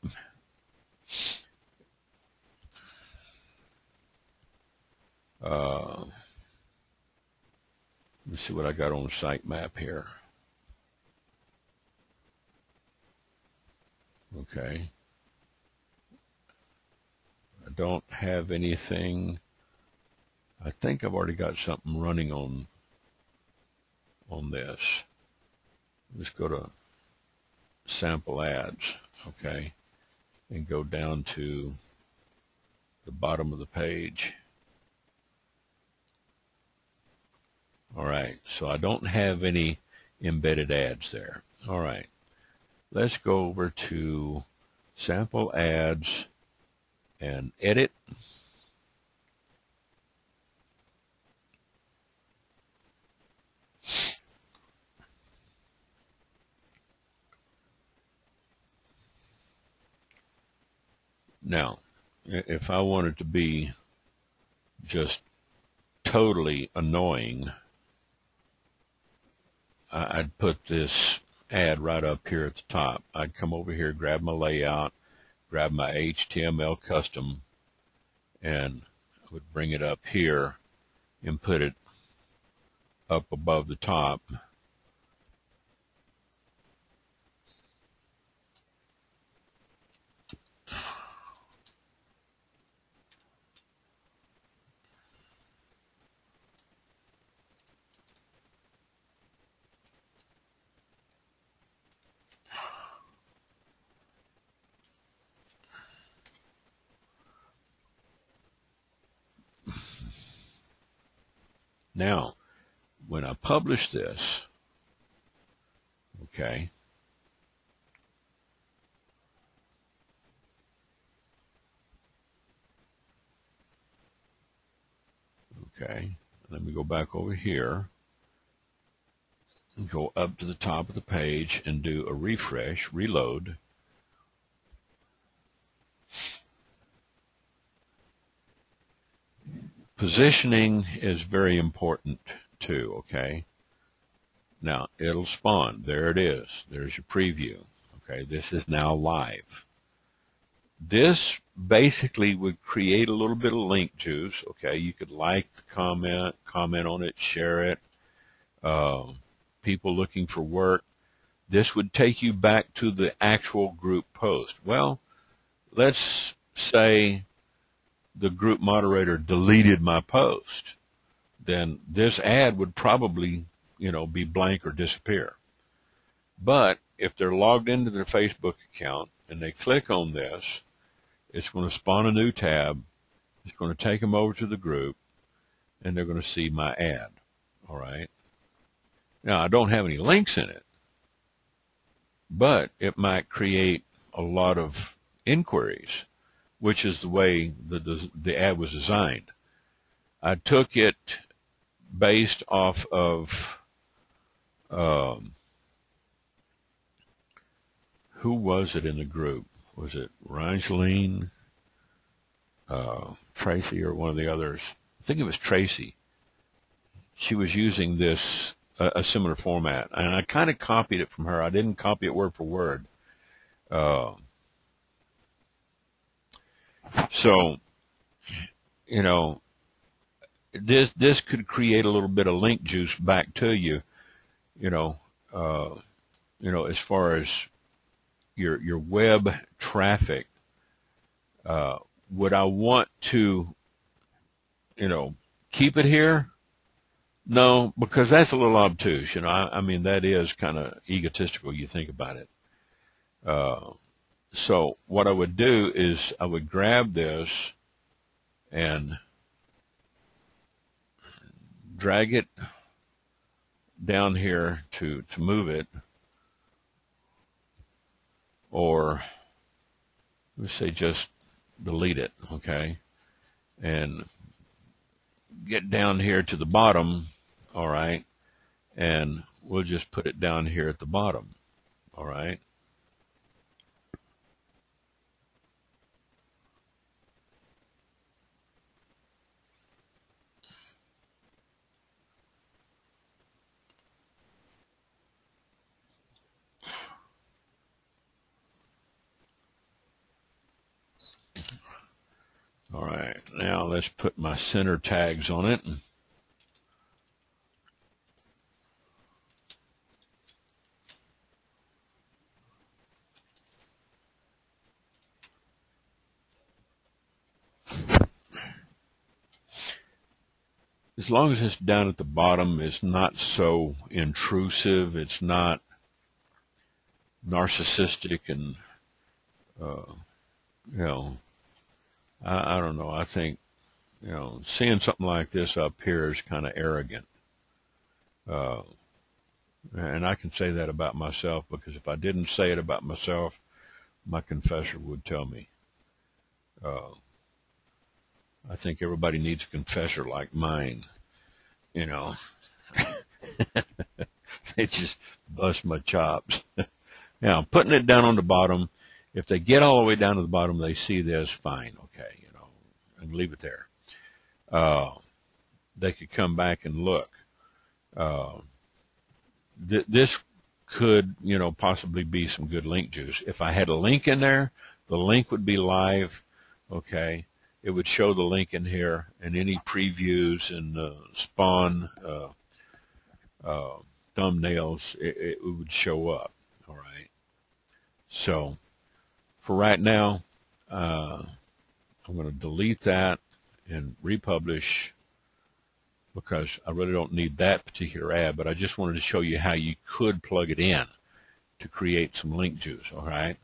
Let's see what I got on the sitemap here. Okay. I don't have anything. I think I've already got something running on this. Let's go to sample ads, okay, and go down to the bottom of the page. All right, so I don't have any embedded ads there. All right, let's go over to sample ads and edit. Now, if I wanted to be just totally annoying, I'd put this ad right up here at the top. I'd come over here, grab my layout, grab my HTML custom, and I would bring it up here and put it up above the top. Now, when I publish this, okay, let me go back over here, go up to the top of the page and do a refresh, reload. Positioning is very important too, okay? Now, it'll spawn. There it is. There's your preview. Okay, this is now live. This basically would create a little bit of link juice, okay? You could like the comment on it, share it. People looking for work. This would take you back to the actual group post. Well, let's say the group moderator deleted my post. Then this ad would probably, be blank or disappear. But if they're logged into their Facebook account and they click on this, it's going to spawn a new tab. It's going to take them over to the group, and they're going to see my ad. All right. Now, I don't have any links in it, but it might create a lot of inquiries, which is the way the ad was designed. I took it based off of who was it in the group? Was it Rangeline, Tracy, or one of the others? I think it was Tracy. She was using this, a similar format, and I kind of copied it from her. I didn't copy it word for word. So, this could create a little bit of link juice back to you, as far as your web traffic. Would I want to, keep it here? No, because that's a little obtuse. I mean, that is kind of egotistical. You think about it. So what I would do is I would grab this and drag it down here to move it, or let's say just delete it, okay, and get down here to the bottom, all right, and we'll just put it down here at the bottom, all right. All right, now let's put my center tags on it. As long as it's down at the bottom, it's not so intrusive, it's not narcissistic, and, I don't know. I think, seeing something like this up here is kind of arrogant. And I can say that about myself, because if I didn't say it about myself, my confessor would tell me. I think everybody needs a confessor like mine, They just bust my chops. Now, putting it down on the bottom, if they get all the way down to the bottom, they see this, fine, okay, and leave it there. They could come back and look. This could, possibly be some good link juice. If I had a link in there, the link would be live, okay. it would show the link in here, and any previews and spawn thumbnails, it would show up. All right. So for right now, I'm going to delete that and republish, because I really don't need that particular ad, but I just wanted to show you how you could plug it in to create some link juice. All right.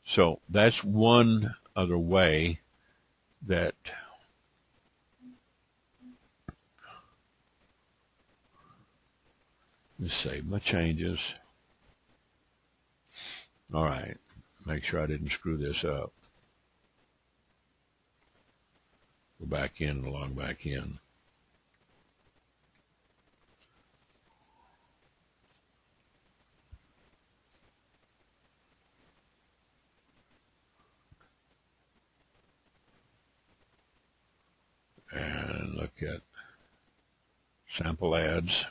So that's one other way that let's save my changes. All right. Make sure I didn't screw this up. Go back in and log back in. And look at sample ads.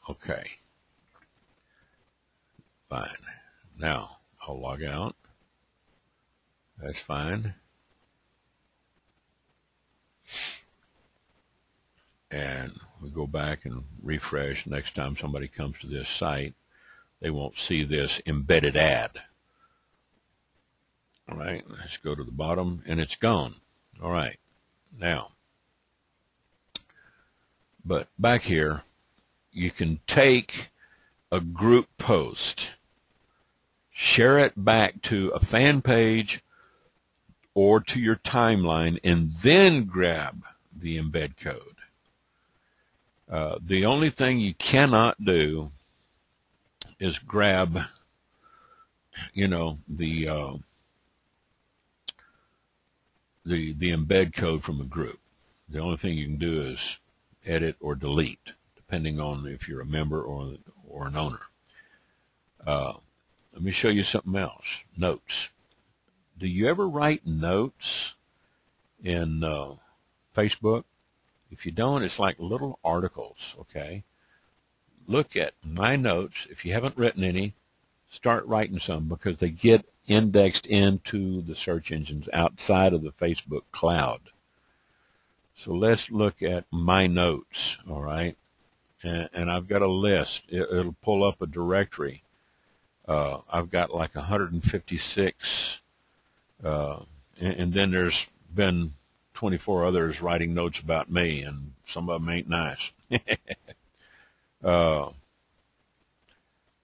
Okay. Fine. Now I'll log out. That's fine. And we go back and refresh. Next time somebody comes to this site, they won't see this embedded ad. All right, let's go to the bottom, and it's gone. All right, now, but back here, you can take a group post, share it back to a fan page or to your timeline, and then grab the embed code. The only thing you cannot do is grab, you know, the embed code from a group. The only thing you can do is edit or delete, depending on if you're a member or an owner. Let me show you something else. Notes. Do you ever write notes in Facebook? If you don't, it's like little articles, okay? Look at my notes. If you haven't written any, start writing some, because they get indexed into the search engines outside of the Facebook cloud. So let's look at my notes, all right? And I've got a list. It'll pull up a directory. I've got like 156, and then there's been 24 others writing notes about me, and some of them ain't nice.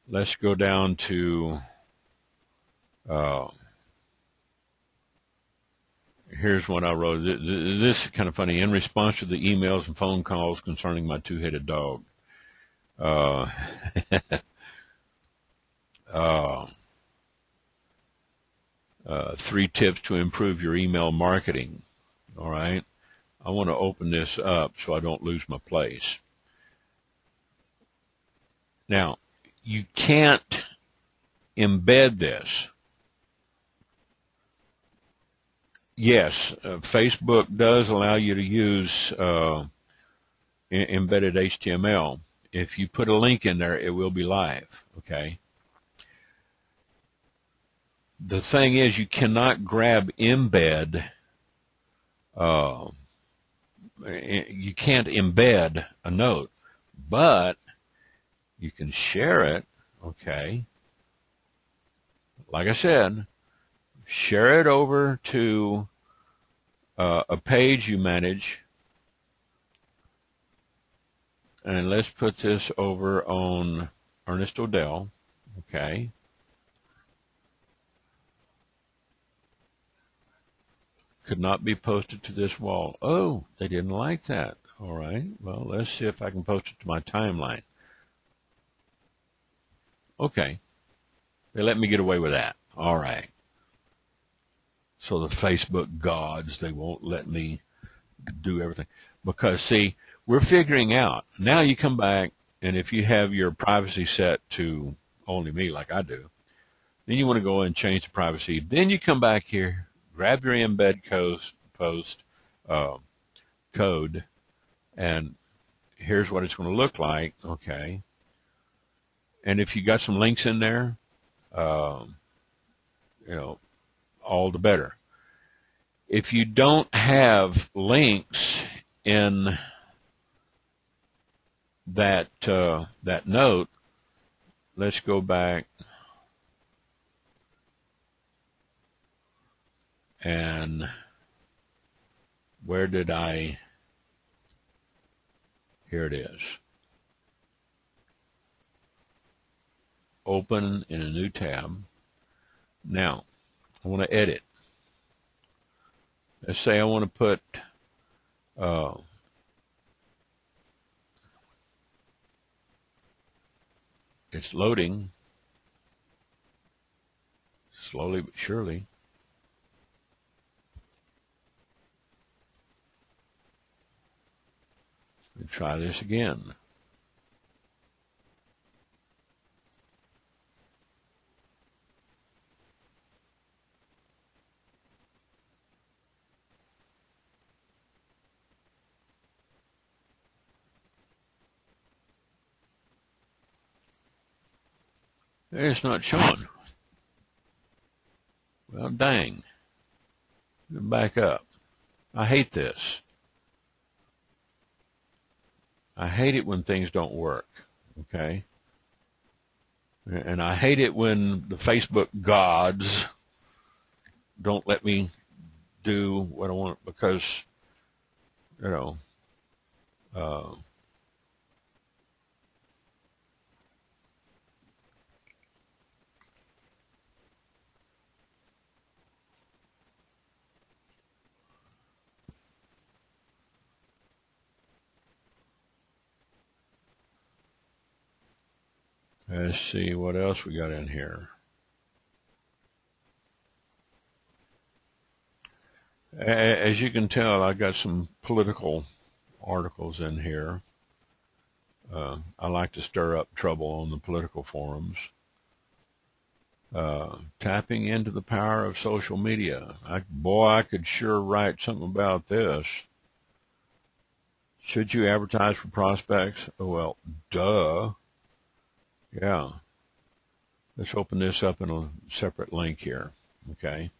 Let's go down to, here's what I wrote. This is kind of funny. In response to the emails and phone calls concerning my two-headed dog. 3 tips to improve your email marketing. All right. I want to open this up so I don't lose my place. Now, you can't embed this. Yes, Facebook does allow you to use embedded HTML. If you put a link in there, it will be live, okay? The thing is, you cannot grab embed. You can't embed a note, but you can share it, okay? Like I said, share it over to a page you manage. And let's put this over on Ernest ODell, okay? Could not be posted to this wall. Oh, they didn't like that. All right. Well, let's see if I can post it to my timeline. Okay. They let me get away with that. All right. So the Facebook gods, they won't let me do everything. Because, see, we're figuring out. Now you come back, and if you have your privacy set to only me like I do, then you want to go and change the privacy. Then you come back here, grab your embed code, and here's what it's going to look like, okay? And if you got some links in there, you know, all the better. If you don't have links in that that note, let's go back and where did I? Here it is. Open in a new tab. Now, I want to edit. Let's say I want to put it's loading slowly but surely. Let me try this again. It's not showing. Well, dang. Back up. I hate this. I hate it when things don't work, okay? And I hate it when the Facebook gods don't let me do what I want because, you know, let's see what else we got in here. As you can tell, I got some political articles in here. I like to stir up trouble on the political forums. Tapping into the power of social media. Boy, I could sure write something about this. Should you advertise for prospects? Oh, well, duh. Yeah. Let's open this up in a separate link here. Okay.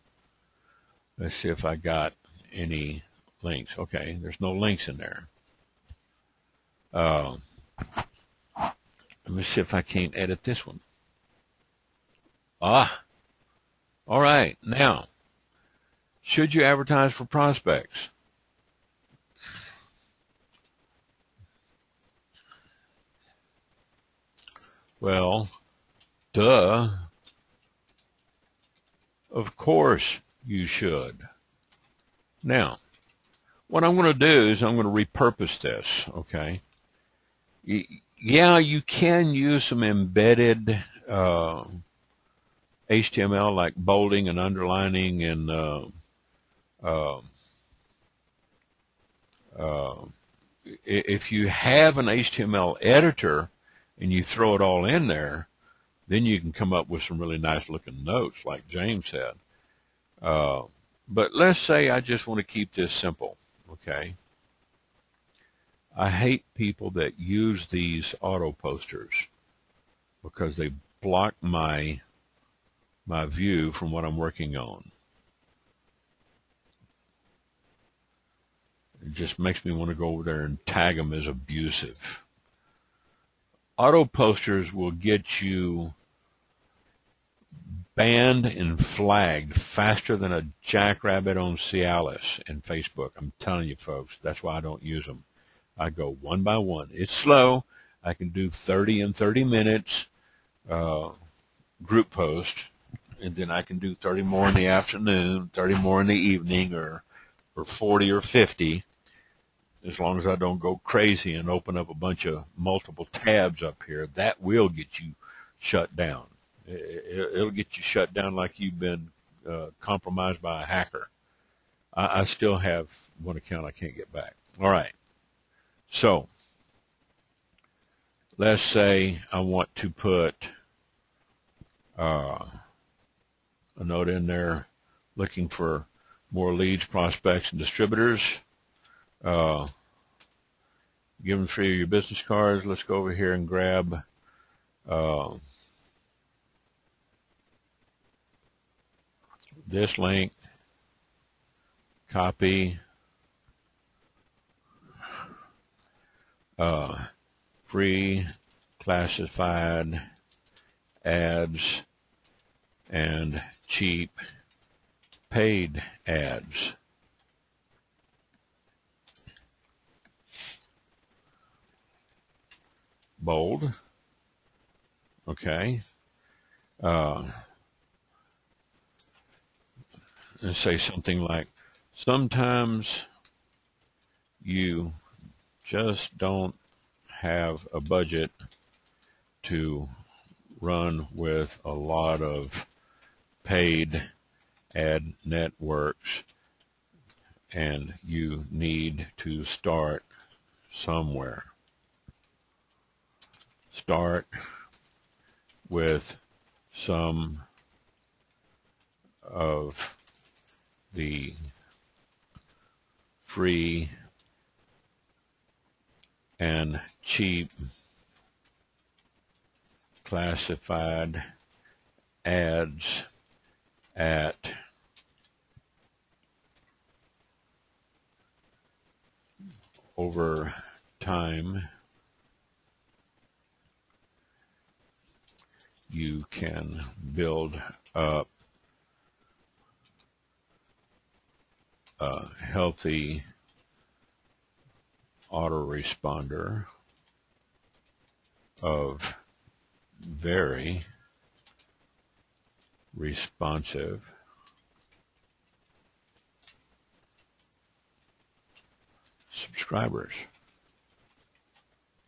Let's see if I got any links. Okay, there's no links in there. Let me see if I can't edit this one. All right. Now, should you advertise for prospects? Well, duh. Of course you should. Now, what I'm going to do is I'm going to repurpose this, okay? Yeah, you can use some embedded HTML like bolding and underlining and if you have an HTML editor and you throw it all in there, then you can come up with some really nice looking notes like James said. But let's say I just want to keep this simple, okay? I hate people that use these auto posters because they block my view from what I'm working on. It just makes me want to go over there and tag them as abusive. Auto posters will get you banned and flagged faster than a jackrabbit on Cialis in Facebook. I'm telling you, folks, that's why I don't use them. I go one by one. It's slow. I can do 30 in 30 minutes group post, and then I can do 30 more in the afternoon, 30 more in the evening, or 40 or 50, as long as I don't go crazy and open up a bunch of multiple tabs up here. That will get you shut down. It'll get you shut down like you've been compromised by a hacker. I still have one account I can't get back. All right. So let's say I want to put a note in there looking for more leads, prospects, and distributors. Give them 3 of your business cards. Let's go over here and grab this link, copy, free classified ads and cheap paid ads. Bold. Okay. And say something like, sometimes you just don't have a budget to run with a lot of paid ad networks, and you need to start somewhere. Start with some of the free and cheap classified ads at over time you can build up a healthy autoresponder of very responsive subscribers.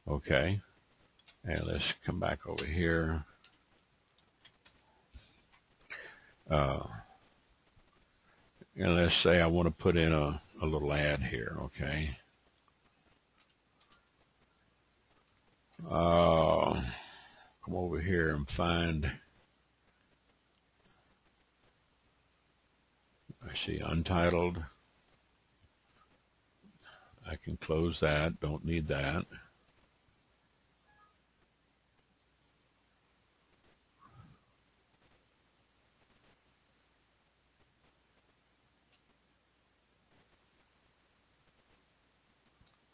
Okay, and let's come back over here. And let's say I want to put in a little ad here, okay? Come over here and find, I see untitled. I can close that, don't need that.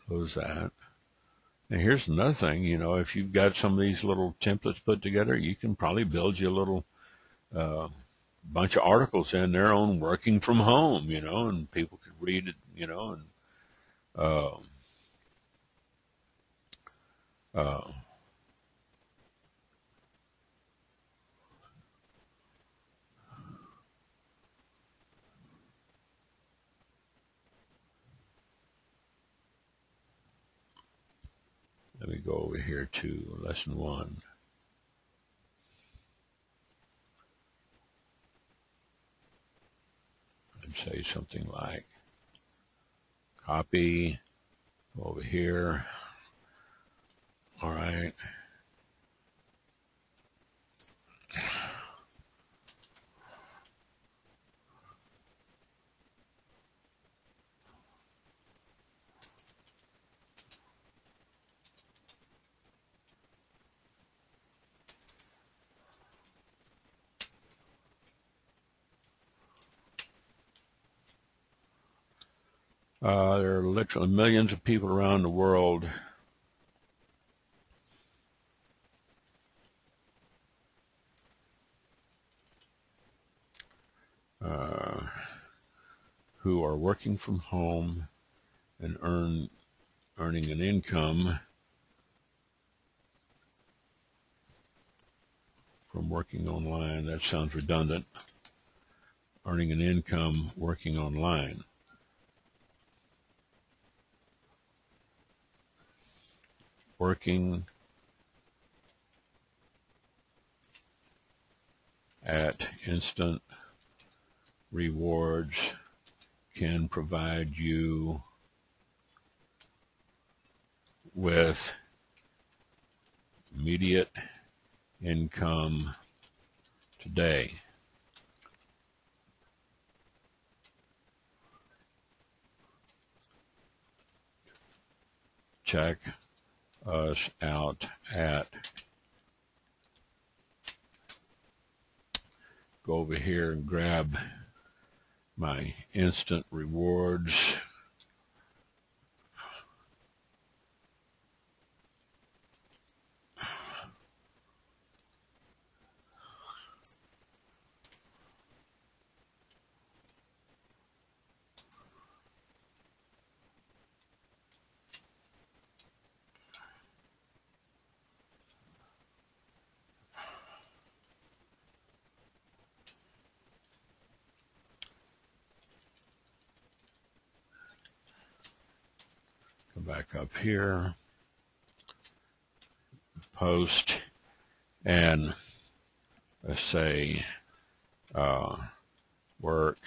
Close that. And here's another thing, you know, if you've got some of these little templates put together, you can probably build you a little bunch of articles in there on working from home, you know, and people could read it, you know, and let me go over here to lesson 1. I'd say something like copy over here. All right. There are literally millions of people around the world who are working from home and earning an income from working online. That sounds redundant. Earning an income working online. Working at instant rewards can provide you with immediate income today. check us out at, go over here and grab my instant rewards. Go back up here, post, and let's say work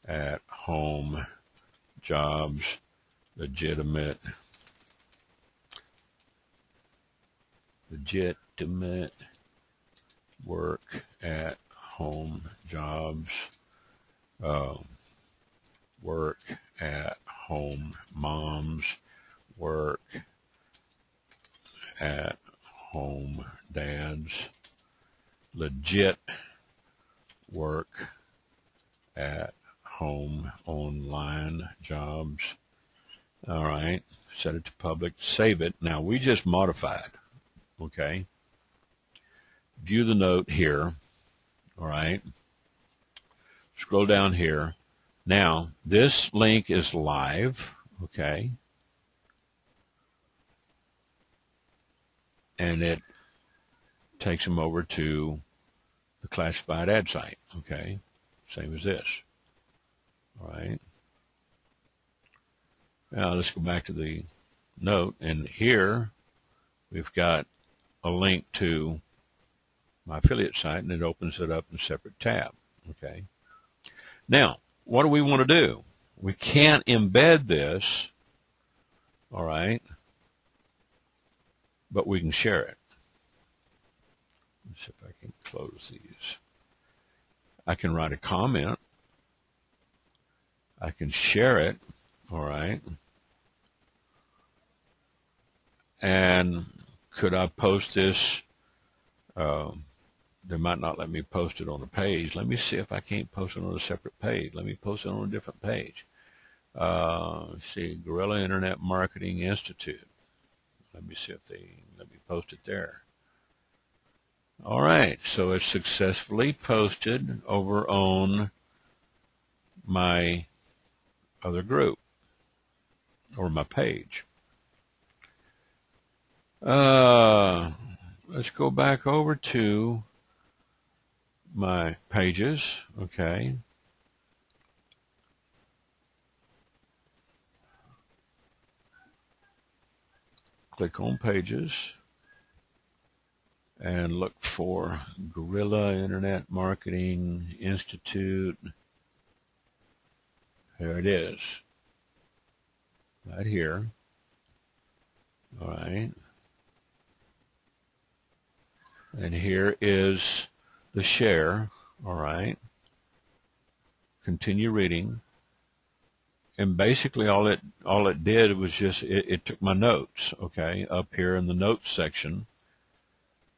at home jobs, legitimate work at home jobs, work at home moms, work at home dads, legit work at home online jobs. All right, set it to public, save it. Now we just modified, okay? View the note here, all right? Scroll down here. Now this link is live, okay? And it takes them over to the classified ad site, okay? Same as this, all right? Now let's go back to the note, and here we've got a link to my affiliate site, and it opens it up in a separate tab, okay? Now, what do we want to do? We can't embed this, all right, but we can share it. Let's see if I can close these. I can write a comment. I can share it, all right. And could I post this? They might not let me post it on a page. Let me see if I can't post it on a separate page. Let me post it on a different page. Let's see, Guerrilla Internet Marketing Institute. Let me see if they let me post it there. All right, so it's successfully posted over on my other group or my page. Let's go back over to my pages, okay. Click on pages and look for Guerrilla Internet Marketing Institute. There it is, right here. All right. And here is the share, all right. Continue reading. And basically all it did was just, it took my notes, okay, up here in the notes section.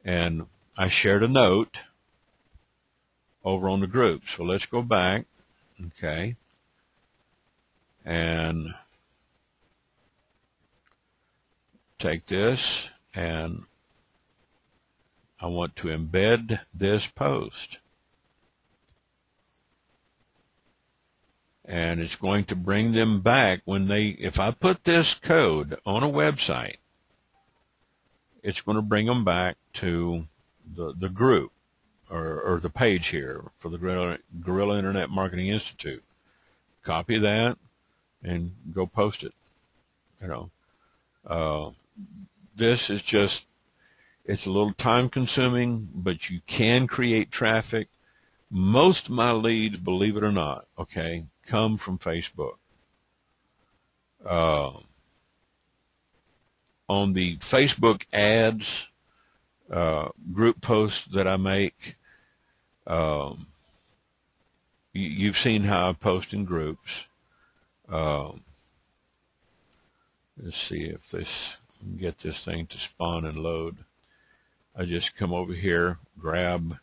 And I shared a note over on the group. So let's go back, okay. And take this, and I want to embed this post. And it's going to bring them back when they, if I put this code on a website, it's going to bring them back to the group or the page here for the Guerrilla Internet Marketing Institute. Copy that and go post it. You know, this is just, it's a little time consuming, but you can create traffic. Most of my leads, believe it or not, okay, come from Facebook. On the Facebook ads, group posts that I make, you've seen how I post in groups. Let's see if this can get this thing to spawn and load. I just come over here, grab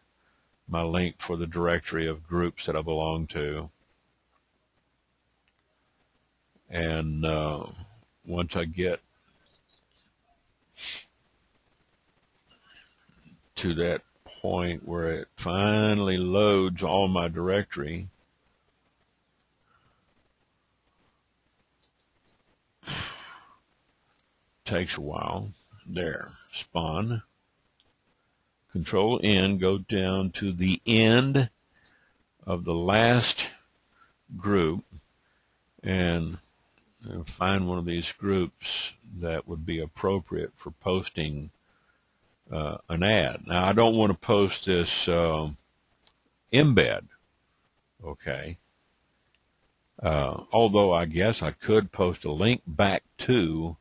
my link for the directory of groups that I belong to, and once I get to that point where it finally loads all my directory, takes a while. There, spawn, Control N, go down to the end of the last group and find one of these groups that would be appropriate for posting an ad. Now, I don't want to post this embed, okay? Although I guess I could post a link back to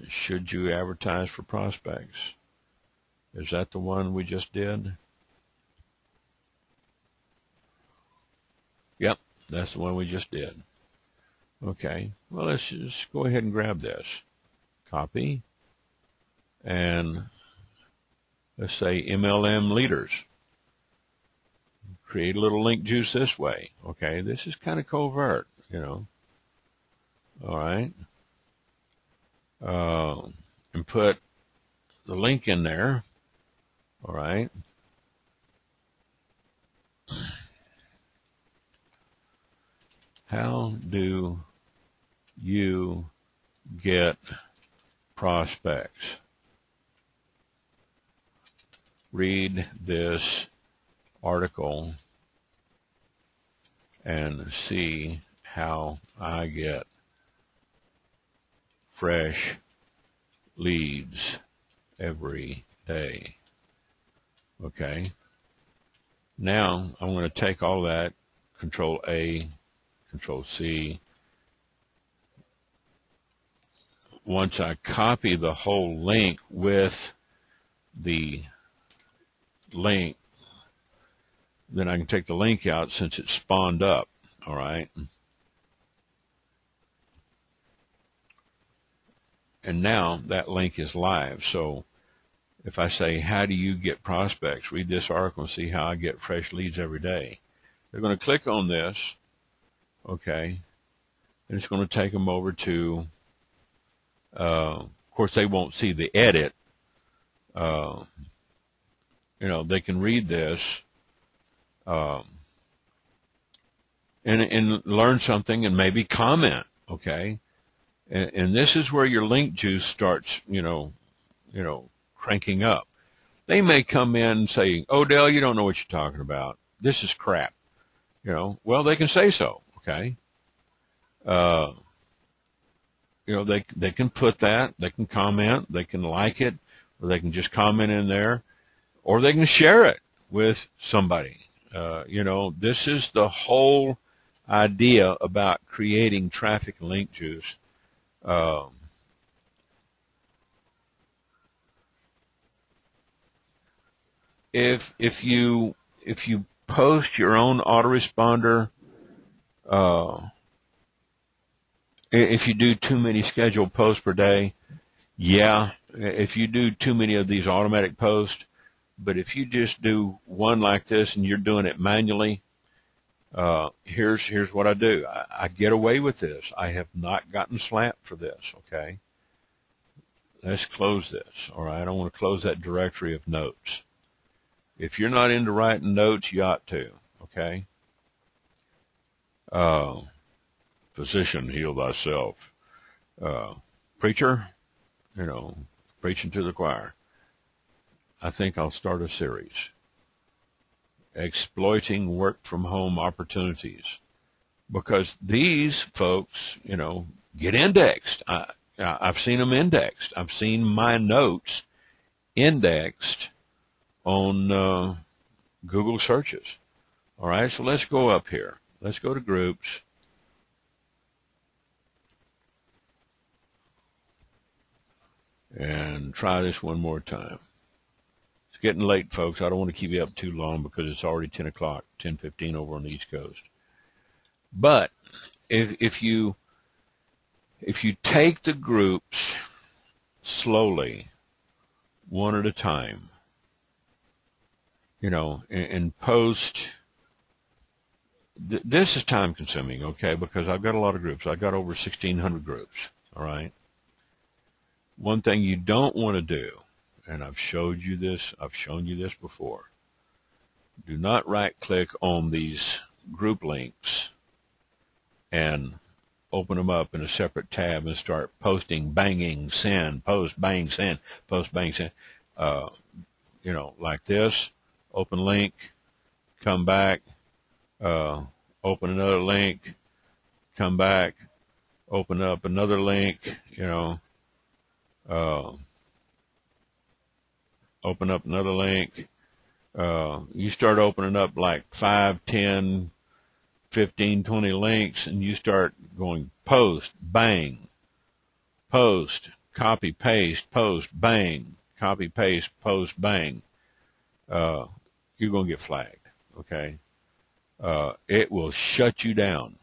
should you advertise for prospects? Is that the one we just did? Yep, that's the one we just did. Okay, well, let's just go ahead and grab this. Copy. And let's say MLM leaders. Create a little link juice this way. Okay, this is kind of covert, you know. All right. And put the link in there. All right. How do you get prospects? Read this article and see how I get fresh leads every day. Okay. Now I'm going to take all that, Control A, Control C. Once I copy the whole link with the link, then I can take the link out since it's spawned up. All right. And now that link is live. So if I say, how do you get prospects? Read this article and see how I get fresh leads every day. They're going to click on this. Okay. And it's going to take them over to, of course, they won't see the edit. You know, they can read this and learn something and maybe comment. Okay. And this is where your link juice starts, you know, cranking up. They may come in saying, ODell, you don't know what you're talking about. This is crap. You know, well, they can say so. Okay. You know, they can put that, they can comment, they can like it, or they can just comment in there, or they can share it with somebody. You know, this is the whole idea about creating traffic and link juice. If you post your own autoresponder, if you do too many scheduled posts per day, yeah, if you do too many of these automatic posts, but if you just do one like this and you're doing it manually, here's what I do. I get away with this. I have not gotten slapped for this, okay? Let's close this, all right? I want to close that directory of notes. If you're not into writing notes, you ought to, okay? Physician, heal thyself. Preacher, you know, preaching to the choir. I think I'll start a series. Exploiting work-from-home opportunities. Because these folks, you know, get indexed. I've seen them indexed. I've seen my notes indexed on Google searches. All right, so let's go up here. Let's go to groups. And try this one more time. It's getting late, folks. I don't want to keep you up too long because it's already 10 o'clock, 10:15 over on the East Coast. But if you take the groups slowly, one at a time, and post. This is time consuming, okay, because I've got a lot of groups. I've got over 1,600 groups, all right? One thing you don't want to do, and I've shown you this before, do not right-click on these group links and open them up in a separate tab and start posting, banging, send, post, bang, send, post, bang, send. Like this, open link, come back, open another link, come back, open up another link, open up another link. You start opening up like 5, 10, 15, 20 links, and you start going post, bang, post, copy, paste, post, bang, copy, paste, post, bang. You're going to get flagged, okay? It will shut you down.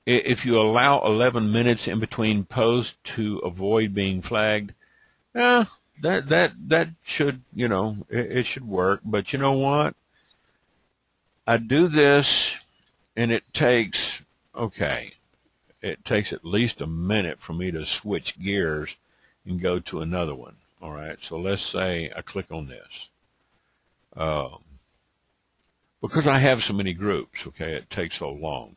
If you allow 11 minutes in between posts to avoid being flagged, that should, it should work. But you know what? I do this, and it takes at least a minute for me to switch gears and go to another one. All right, so let's say I click on this. Because I have so many groups, okay, it takes so long.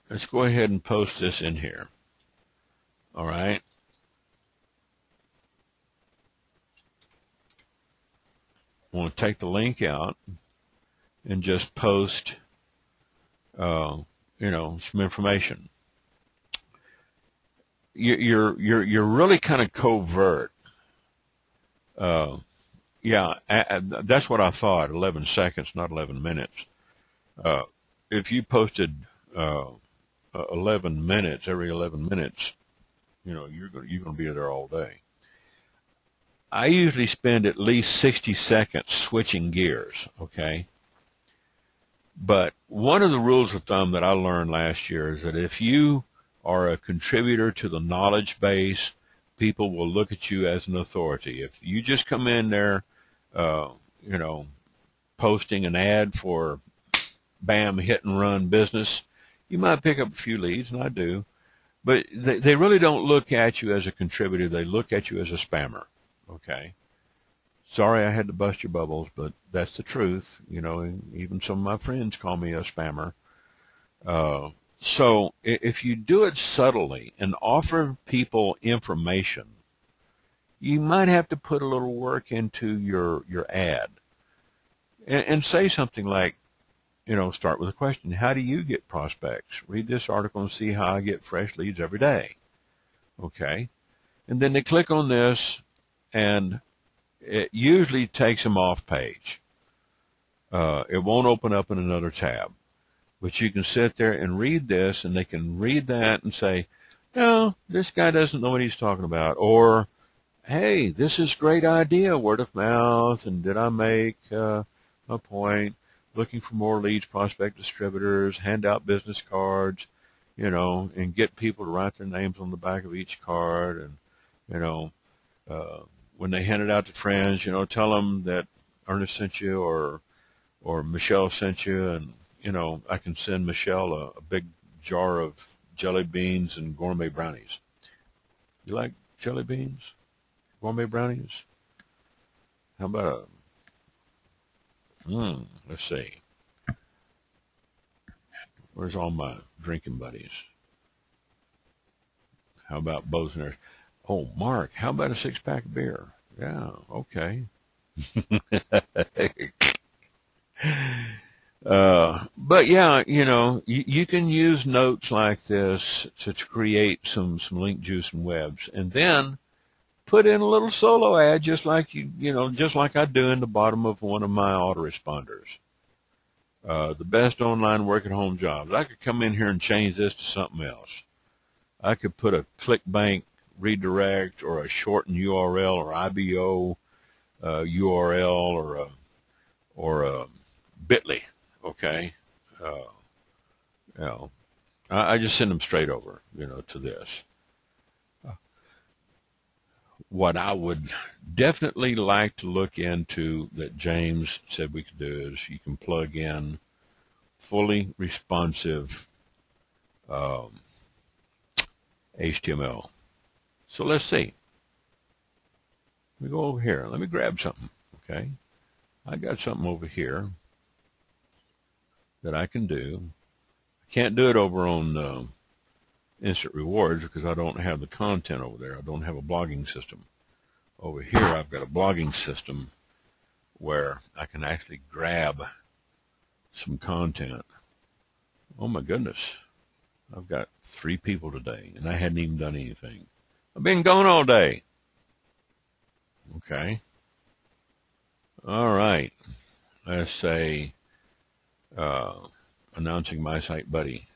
Let's go ahead and post this in here. All right. I want to take the link out and just post some information. You're really kind of covert. That's what I thought. 11 seconds, not 11 minutes. If you posted 11 minutes, every 11 minutes, you're going to be there all day. I usually spend at least 60 seconds switching gears. Okay. But one of the rules of thumb that I learned last year is that if you are a contributor to the knowledge base, people will look at you as an authority. If you just come in there, posting an ad for bam, hit and run business, you might pick up a few leads, and I do, but they really don't look at you as a contributor. They look at you as a spammer. Okay. Sorry I had to bust your bubbles, but that's the truth. Even some of my friends call me a spammer. So if you do it subtly and offer people information, you might have to put a little work into your ad and say something like, start with a question. How do you get prospects? Read this article and see how I get fresh leads every day. Okay. And then they click on this, and it usually takes them off page. It won't open up in another tab. But you can sit there and read this, and they can read that and say, no, this guy doesn't know what he's talking about. Or, hey, this is a great idea, word of mouth, and did I make a point? Looking for more leads, prospect distributors, hand out business cards, and get people to write their names on the back of each card. And, when they hand it out to friends, tell them that Ernest sent you or Michelle sent you. And, I can send Michelle a big jar of jelly beans and gourmet brownies. You like jelly beans? Gourmet brownies? How about let's see. Where's all my drinking buddies? How about Bo's and Ernest? Oh, Mark, how about a 6-pack of beer? Yeah, okay. But yeah, you can use notes like this to create some link juice and webs, and then put in a little solo ad, just like I do in the bottom of one of my autoresponders. The best online work-at-home jobs. I could come in here and change this to something else. I could put a ClickBank redirect or a shortened URL or IBO URL or a Bitly. Okay, you know, I just send them straight over, to this. What I would definitely like to look into that James said we could do is you can plug in fully responsive HTML. So let's see. Let me go over here. Let me grab something. Okay, I got something over here that I can do. I can't do it over on Instant Rewards because I don't have the content over there. I don't have a blogging system. Over here I've got a blogging system where I can actually grab some content. Oh my goodness. I've got 3 people today and I hadn't even done anything. I've been gone all day. Okay. All right. Let's say announcing my site buddy.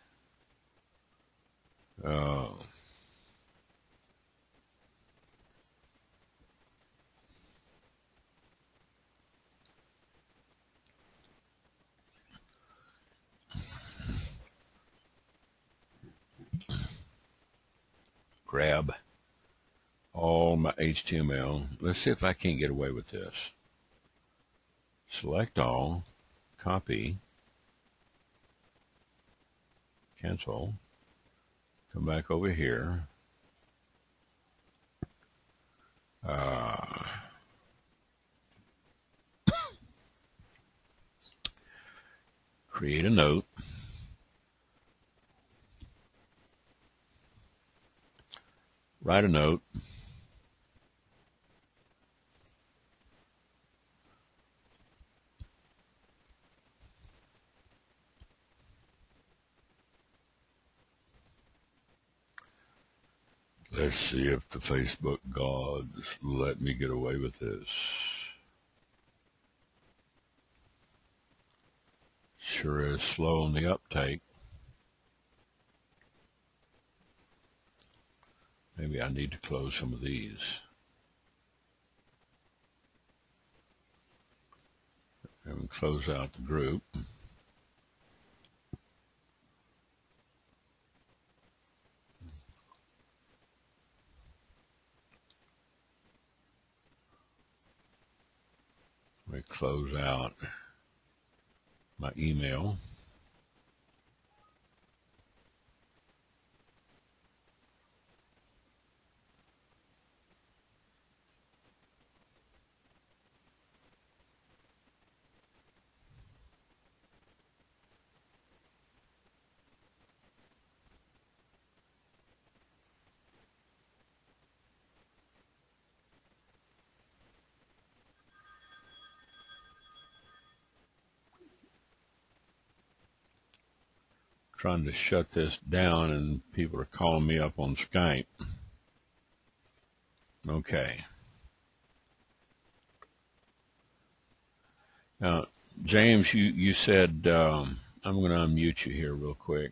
Grab all my HTML. Let's see if I can't get away with this. Select all, copy, cancel, come back over here. Create a note. Write a note. Let's see if the Facebook gods let me get away with this. Sure is slow on the uptake. Maybe I need to close some of these. And close out the group. We close out my email. Trying to shut this down and people are calling me up on Skype. Okay. Now, James, you said, I'm going to unmute you here real quick.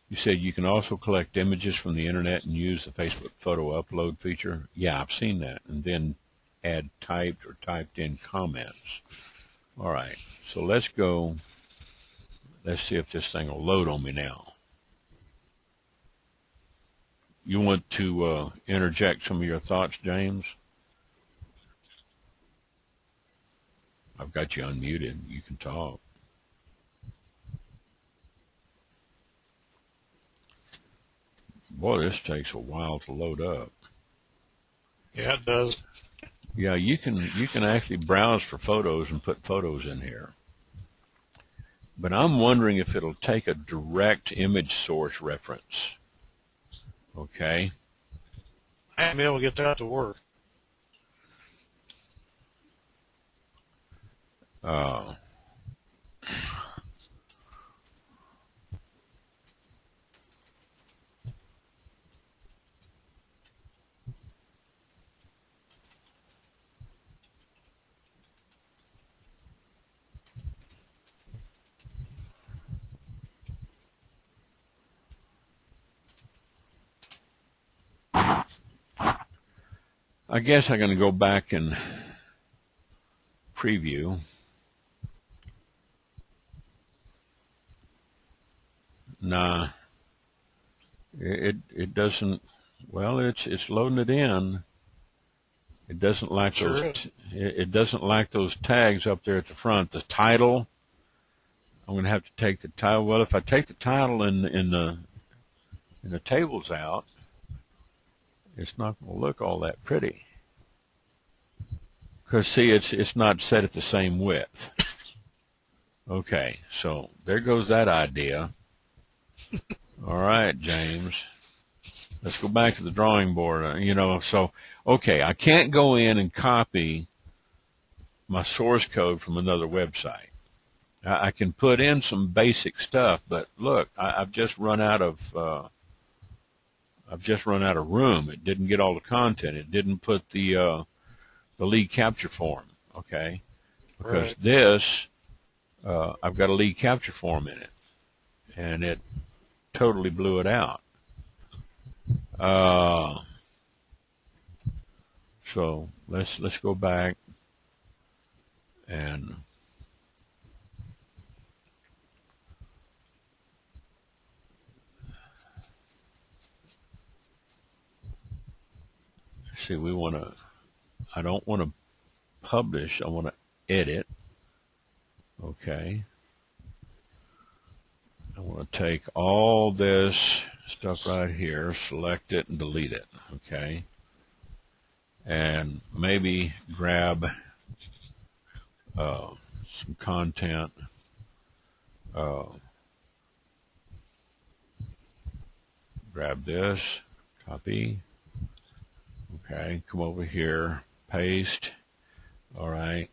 You said you can also collect images from the internet and use the Facebook photo upload feature. Yeah, I've seen that. And then add typed or typed in comments. All right. So let's go. Let's see if this thing will load on me now. You want to interject some of your thoughts, James? I've got you unmuted. You can talk. Boy, this takes a while to load up. Yeah, it does. Yeah, you can actually browse for photos and put photos in here. But I'm wondering if it'll take a direct image source reference. Okay. I haven't been able to get that to work. I guess I'm going to go back and preview. Nah, it doesn't. Well, it's loading it in. It doesn't like those. It doesn't like those tags up there at the front. The title. I'm going to have to take the title. Well, if I take the title in the tables out, it's not going to look all that pretty. Because see, it's not set at the same width. Okay, so there goes that idea. All right, James. Let's go back to the drawing board. So okay, I can't go in and copy my source code from another website. I can put in some basic stuff, but look, I've just run out of room. It didn't get all the content. It didn't put the lead capture form. Okay, because Right. this I've got a lead capture form in it, and it totally blew it out. So let's go back and see. I don't want to publish. I want to edit. Okay. I want to take all this stuff right here, select it, and delete it. Okay. And maybe grab some content. Grab this, copy. Okay, come over here, paste. All right.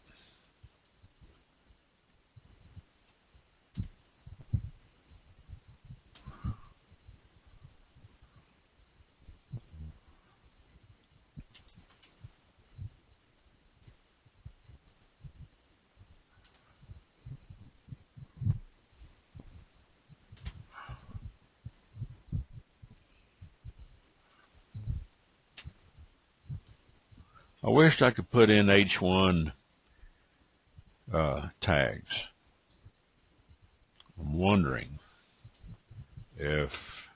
I wished I could put in H1 tags. I'm wondering if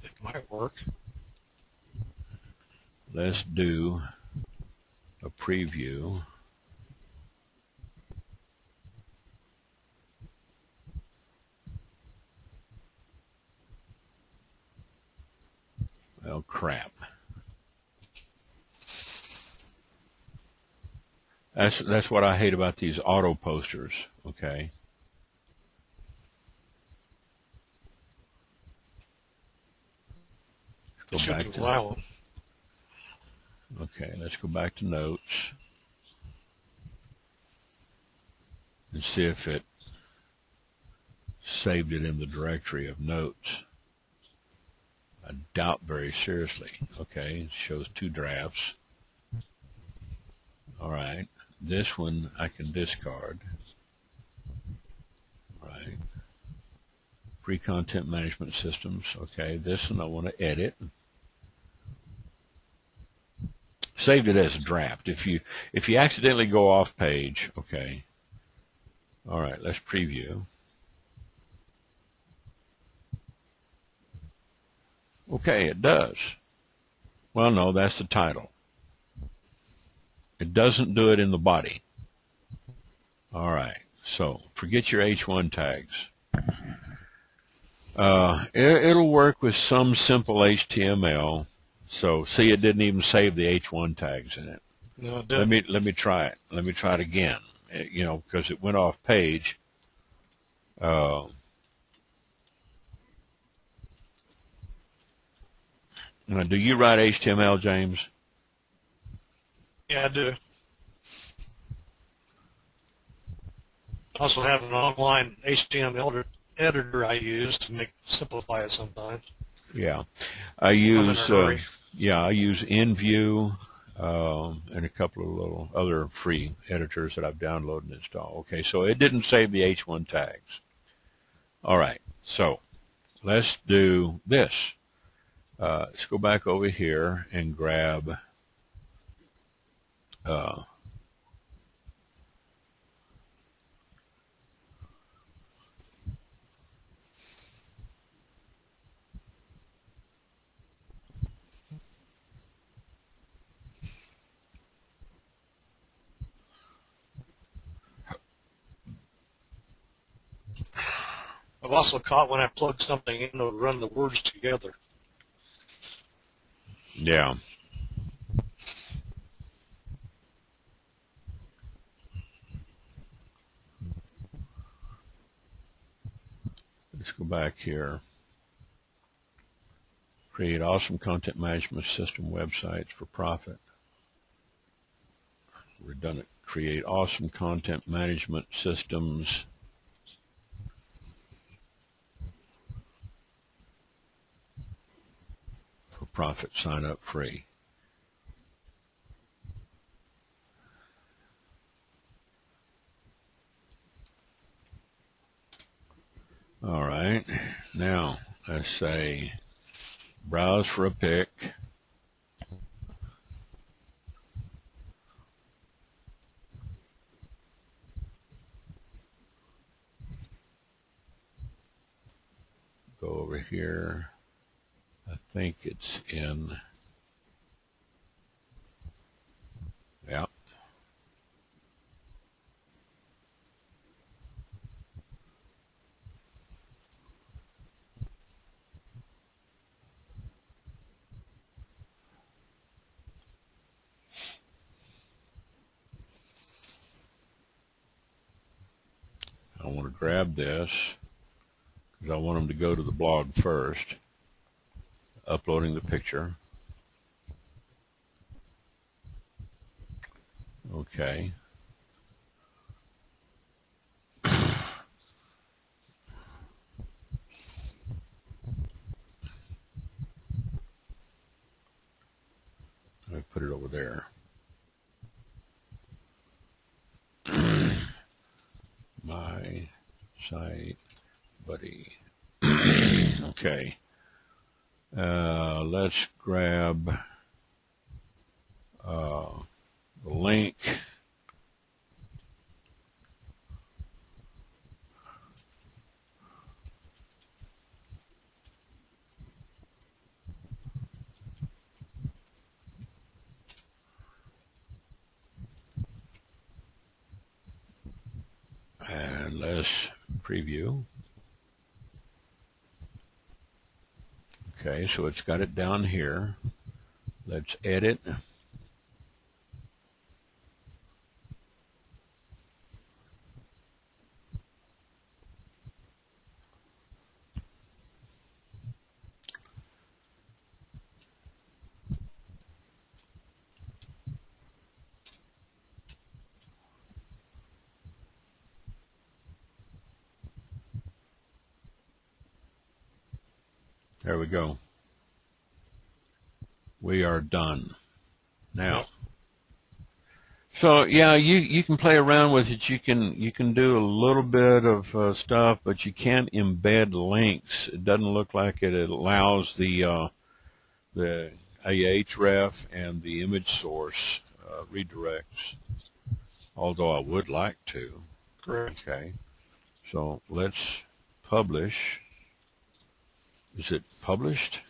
It might work. let's do a preview. Well, crap. That's what I hate about these auto posters. Okay. It should be allowing. Okay, let's go back to notes and see if it saved it in the directory of notes. I doubt very seriously. Okay, it shows 2 drafts. All right, this one I can discard. All right, pre-content management systems. Okay, this one I want to edit. Saved it as a draft. If you accidentally go off page, okay. All right, let's preview. Okay, it does. Well, no, that's the title. It doesn't do it in the body. All right, so forget your H1 tags. It'll work with some simple HTML. So see, it didn't even save the H1 tags in it. No, it didn't. Let me try it. Let me try it again. Because it went off page. Now, do you write HTML, James? Yeah, I do. I also have an online HTML editor I use to simplify it sometimes. Yeah, I use InView and a couple of little other free editors that I've downloaded and installed. Okay, so it didn't save the H1 tags. All right, so let's do this. Let's go back over here and grab I've also caught when I plug something in, it'll run the words together. yeah. Let's go back here. Create awesome content management system websites for profit. Redundant. Create awesome content management systems for profit. Sign up free. All right. Now let's say browse for a pick. Go over here. I think it's in. Yeah. I want to grab this because I want them to go to the blog first. Uploading the picture. Okay. I put it over there. My site, buddy. Okay. Let's grab the link. And let's preview. Okay, so it's got it down here. Let's edit. There we go. We are done. Now, so yeah, you can play around with it. You can do a little bit of stuff, but you can't embed links. It doesn't look like it allows the ahref and the image source redirects. Although I would like to. Correct. Okay. So let's publish. Is it published?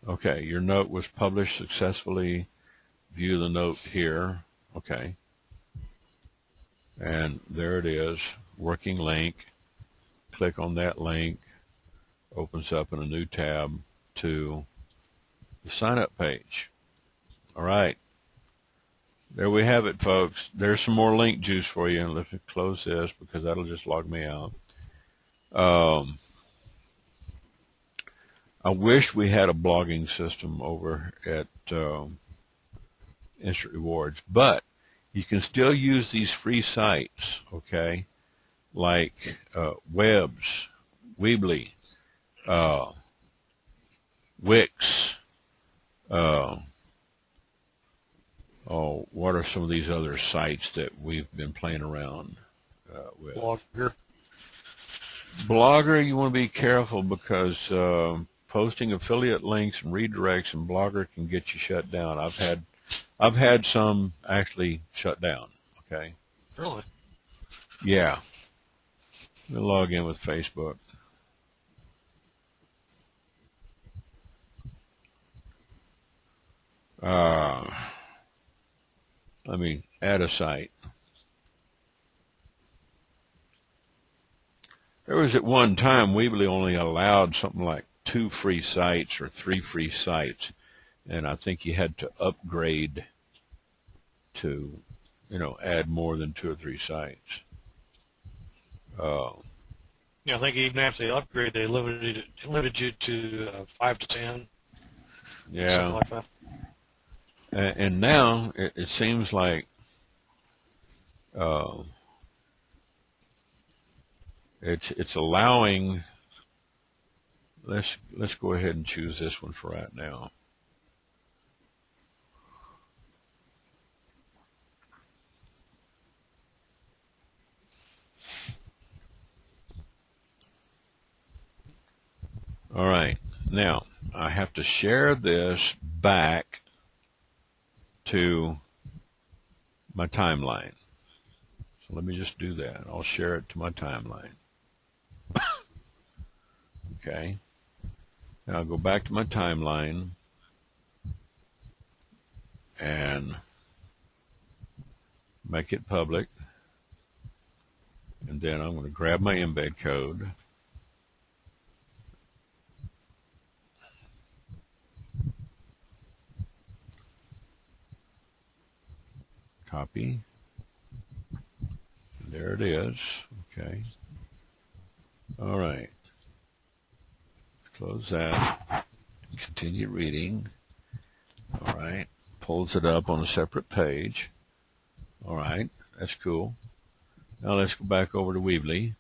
Okay, your note was published successfully. View the note here. Okay. And there it is, working link. Click on that link. Opens up in a new tab to the sign-up page. All right. There we have it, folks. There's some more link juice for you. Let's close this because that'll just log me out. I wish we had a blogging system over at Instant Rewards, but you can still use these free sites, okay, like Webs, Weebly, Wix, oh, what are some of these other sites that we've been playing around with? Blogger, you want to be careful because posting affiliate links and redirects in Blogger can get you shut down. I've had some actually shut down. Okay. Really? Yeah. Let me log in with Facebook. Let me add a site. There was at one time Weebly only allowed something like 2 free sites or 3 free sites, and I think you had to upgrade to, add more than 2 or 3 sites. Yeah, I think even after they upgrade, they limited you to 5 to 10. Yeah. Something like that. And now it seems like it's allowing. Let's go ahead and choose this one for right now. All right. Now I have to share this back to my timeline. So let me just do that. I'll share it to my timeline. Okay. Now I'll go back to my timeline and make it public. And then I'm going to grab my embed code. Copy. There it is. Okay. All right. Close that. Continue reading. All right. Pulls it up on a separate page. All right. That's cool. Now let's go back over to Weebly.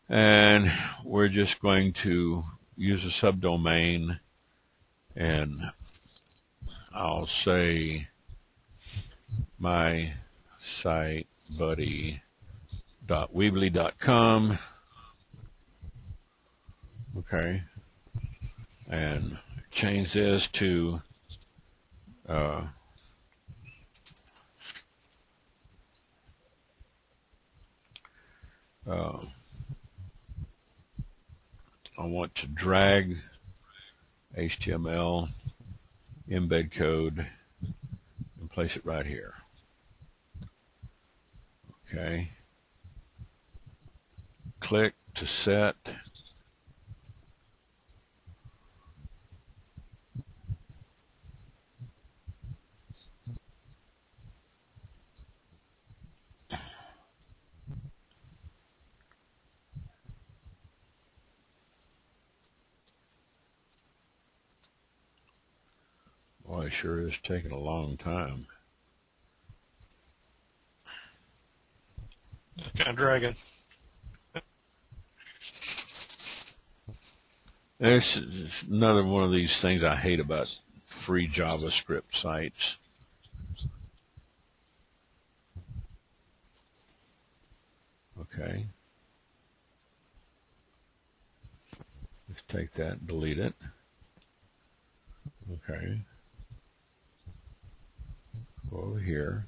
And we're just going to use a subdomain. And I'll say my site buddy.weebly.com. Okay. And change this to I want to drag HTML embed code and place it right here. Okay. Click to set. Boy, it sure is taking a long time. Kind of dragging. It's another one of these things I hate about free JavaScript sites. Okay. Let's take that and delete it. Okay. Go over here.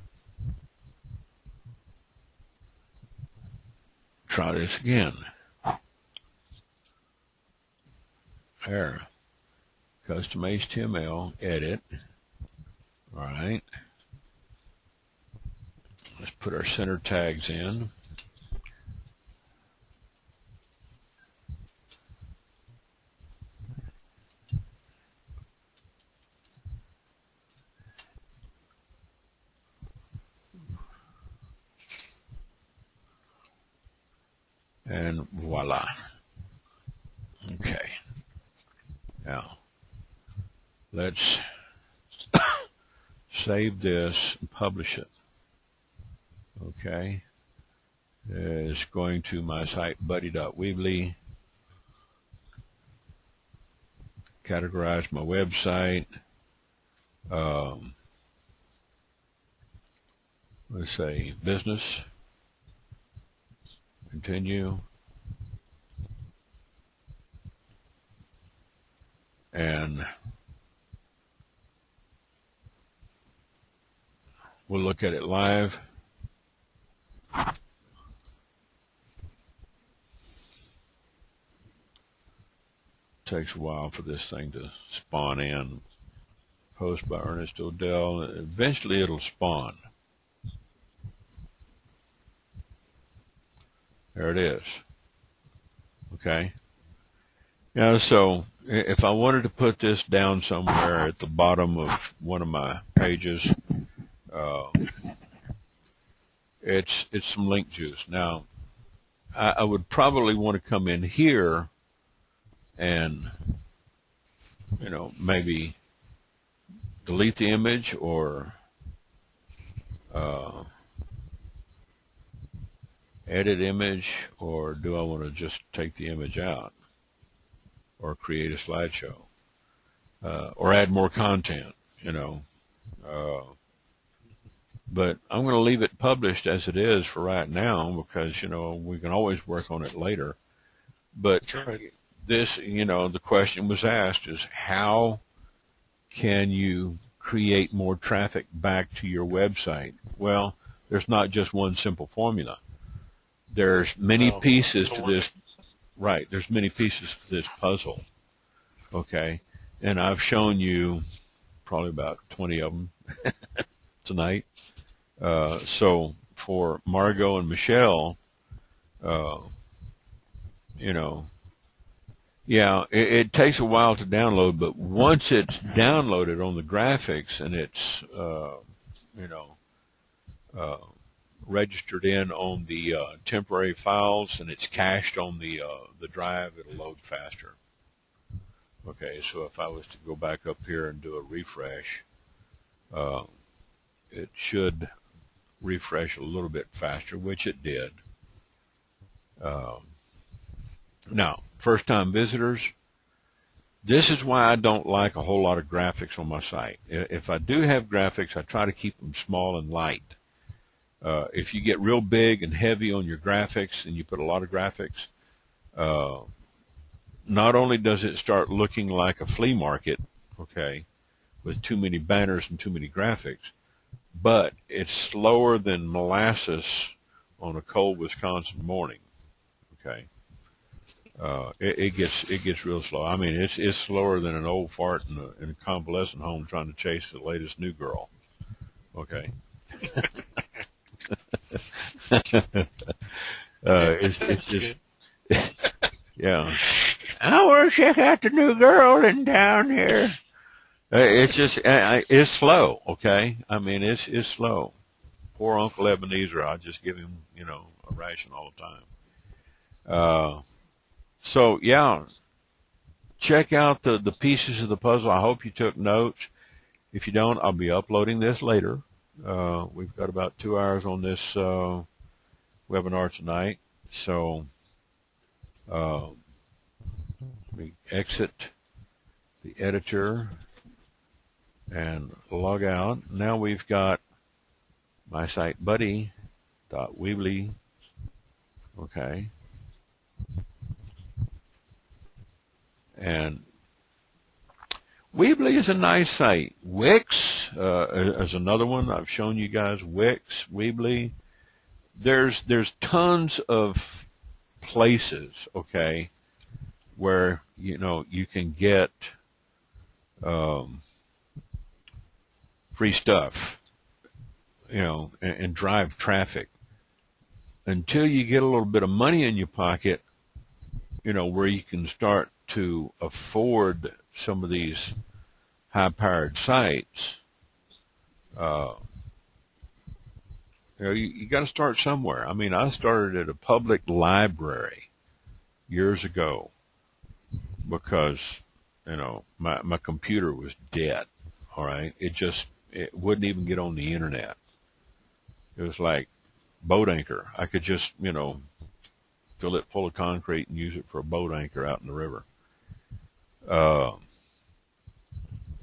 Try this again. There. Custom HTML, edit. All right. Let's put our center tags in. And voila. Okay. Now, let's save this and publish it. Okay. It's going to my site buddy.weebly. Categorize my website. let's say business, continue, and we'll look at it live. Takes a while for this thing to spawn in. Post by Ernest ODell. Eventually it'll spawn. There it is. Okay. Now, so if I wanted to put this down somewhere at the bottom of one of my pages, it's some link juice. Now, I would probably want to come in here and, you know, maybe delete the image or edit image, or do I want to just take the image out or create a slideshow or add more content, you know. But I'm going to leave it published as it is for right now because, you know, we can always work on it later. But this, you know, the question was asked is how can you create more traffic back to your website? Well, there's not just one simple formula. There's many pieces to this. Right. There's many pieces to this puzzle. Okay. And I've shown you probably about 20 of them tonight. So for Margot and Michelle, you know, yeah, it takes a while to download, but once it's downloaded on the graphics and it's, you know, registered in on the temporary files and it's cached on the drive, it'll load faster. Okay, so if I was to go back up here and do a refresh, it should refresh a little bit faster, which it did. Now, first-time visitors, this is why I don't like a whole lot of graphics on my site. If I do have graphics, I try to keep them small and light. If you get real big and heavy on your graphics and you put a lot of graphics, not only does it start looking like a flea market, okay, with too many banners and too many graphics, but it's slower than molasses on a cold Wisconsin morning, okay. It gets real slow. I mean, it's slower than an old fart in a convalescent home trying to chase the latest new girl, okay. It's just, yeah. I want to check out the new girl in town here. It's just, it's slow, okay? I mean, it's slow. Poor Uncle Ebenezer, I just give him, you know, a ration all the time. So, yeah, check out the pieces of the puzzle. I hope you took notes. If you don't, I'll be uploading this later. We've got about 2 hours on this webinar tonight. So we exit the editor and log out. Now we've got my site buddy.weebly. Okay. And Weebly is a nice site. Wix is another one. I've shown you guys Wix, Weebly. There's tons of places, okay, where, you know, you can get free stuff, you know, and drive traffic until you get a little bit of money in your pocket, you know, where you can start to afford some of these high-powered sites. You know, you got to start somewhere. I mean, I started at a public library years ago because, you know, my computer was dead. All right, it wouldn't even get on the internet. It was like boat anchor. I could just, you know, fill it full of concrete and use it for a boat anchor out in the river.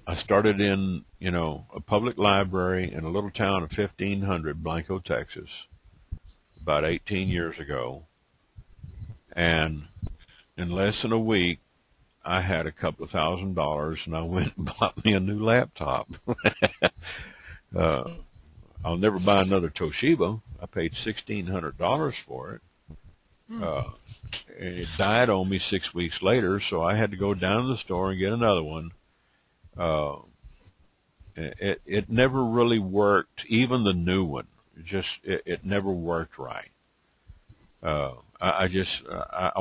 I started in, a public library in a little town of 1,500, Blanco, Texas, about 18 years ago. And in less than a week, I had a couple of $1,000s, and I went and bought me a new laptop. I'll never buy another Toshiba. I paid $1,600 for it. And it died on me 6 weeks later, so I had to go down to the store and get another one. It never really worked, even the new one. It never worked right. I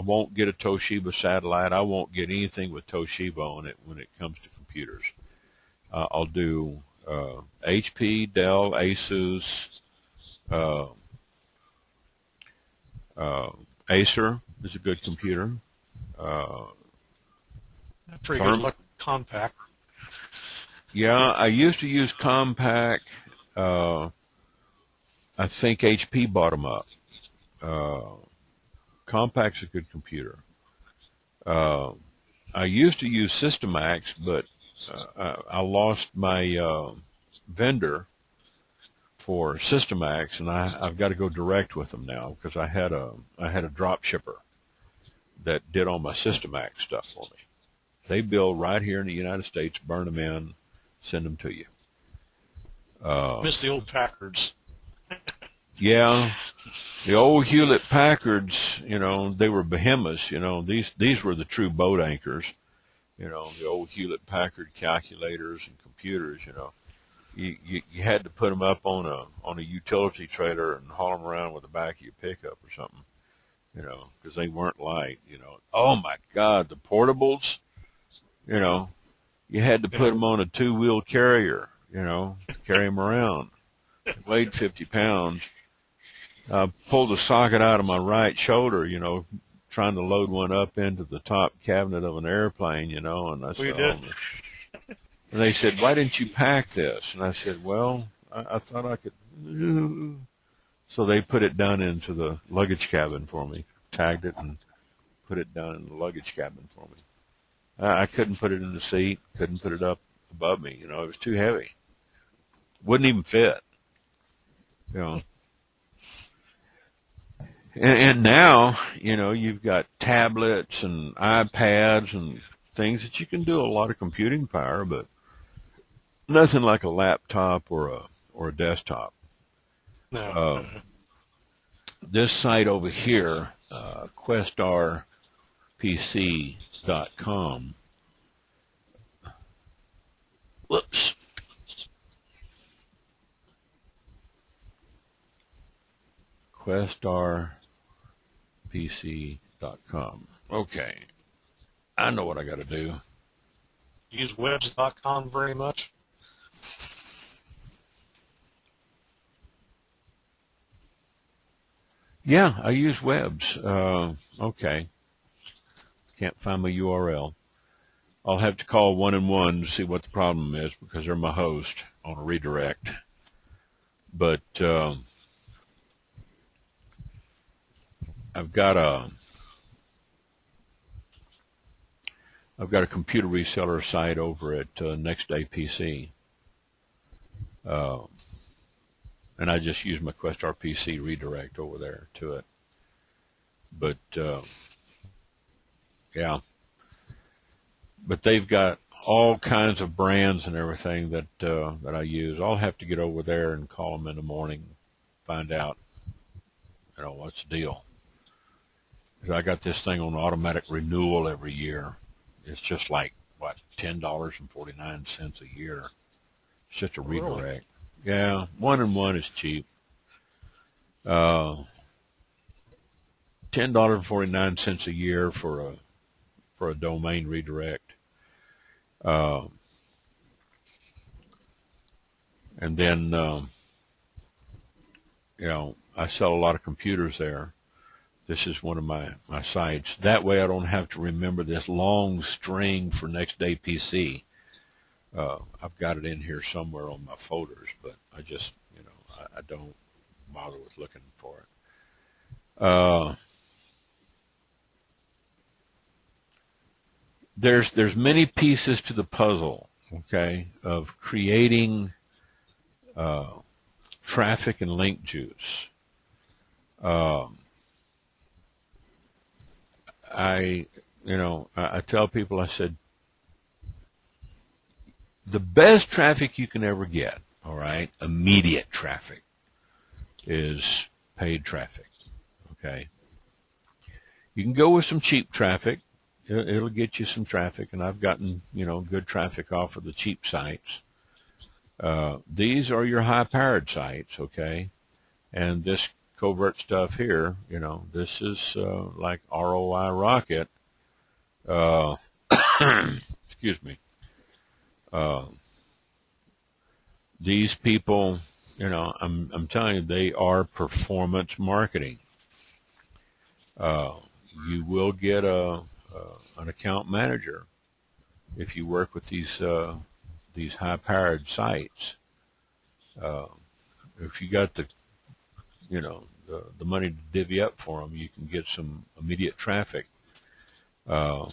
won't get a Toshiba satellite. I won't get anything with Toshiba on it when it comes to computers. I'll do HP, Dell, Asus, Acer is a good computer. Pretty good luck with Compact. Yeah, I used to use Compact. I think HP bought them up. Compact's a good computer. I used to use Systemax, but I lost my vendor for Systemax, and I've got to go direct with them now because I had a drop shipper that did all my Systemax stuff for me. They build right here in the United States, burn them in, send them to you. Miss the old Packards. Yeah, the old Hewlett Packards, they were behemoths. These were the true boat anchors. The old Hewlett Packard calculators and computers. You had to put them up on a utility trailer and haul them around with the back of your pickup or something. Because they weren't light. Oh my God, the portables. You had to put them on a 2-wheel carrier. To carry them around. It weighed 50 pounds. I pulled the socket out of my right shoulder, trying to load one up into the top cabinet of an airplane, and I said, and they said, why didn't you pack this? And I said, well, I thought I could. So they put it down into the luggage cabin for me, tagged it and put it down in the luggage cabin for me. I couldn't put it in the seat, couldn't put it up above me, it was too heavy. Wouldn't even fit, And now, you've got tablets and iPads and things that you can do a lot of computing power, but nothing like a laptop or a desktop. No. This site over here, questarpc.com. Whoops. questarpc.com. Okay. I know what I got to do. Use webs.com very much? Yeah, I use webs. Okay. Can't find my URL. I'll have to call 1&1 to see what the problem is because they're my host on a redirect. But I've got a computer reseller site over at Next Day PC, and I just use my Questar PC redirect over there to it. But yeah, but they've got all kinds of brands and everything that I use. I'll have to get over there and call them in the morning, find out, what's the deal. I got this thing on automatic renewal every year. It's just like, $10.49 a year. It's just a redirect. Really? Yeah, 1&1 is cheap. $10.49 a year for a domain redirect. And then, I sell a lot of computers there. This is one of my sites. That way I don't have to remember this long string for Next Day PC. I've got it in here somewhere on my folders, but I just, I don't bother with looking for it. There's many pieces to the puzzle okay, of creating traffic and link juice. I tell people, I said, the best traffic you can ever get, all right, immediate traffic, is paid traffic, okay? You can go with some cheap traffic. It'll get you some traffic, and I've gotten, good traffic off of the cheap sites. These are your high-powered sites, okay? And this covert stuff here, this is like ROI rocket. Excuse me. These people, I'm telling you, they are performance marketing. You will get an account manager if you work with these high-powered sites. If you got the money to divvy up for them, you can get some immediate traffic. I'm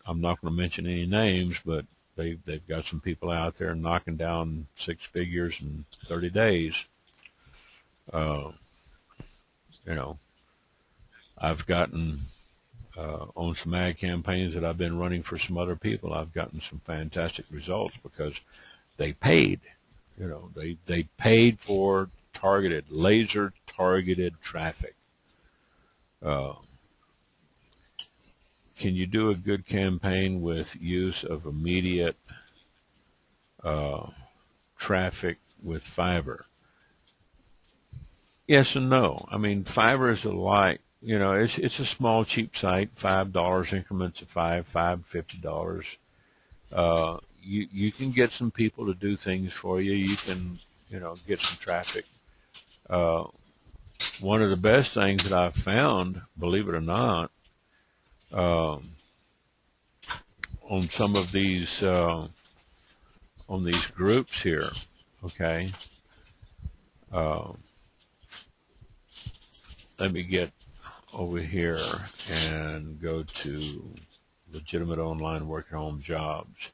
not going to mention any names, but they've got some people out there knocking down 6 figures in 30 days. I've gotten on some ad campaigns that I've been running for some other people, I've gotten some fantastic results because they paid. They paid for targeted, laser targeted traffic. Can you do a good campaign with use of immediate traffic with Fiverr? Yes and no. I mean, Fiverr is it's a small, cheap site, $5 increments of $5, $50. You can get some people to do things for you. You can, get some traffic. One of the best things that I've found, believe it or not, on some of these on these groups here, okay. Let me get over here and go to legitimate online work at home jobs.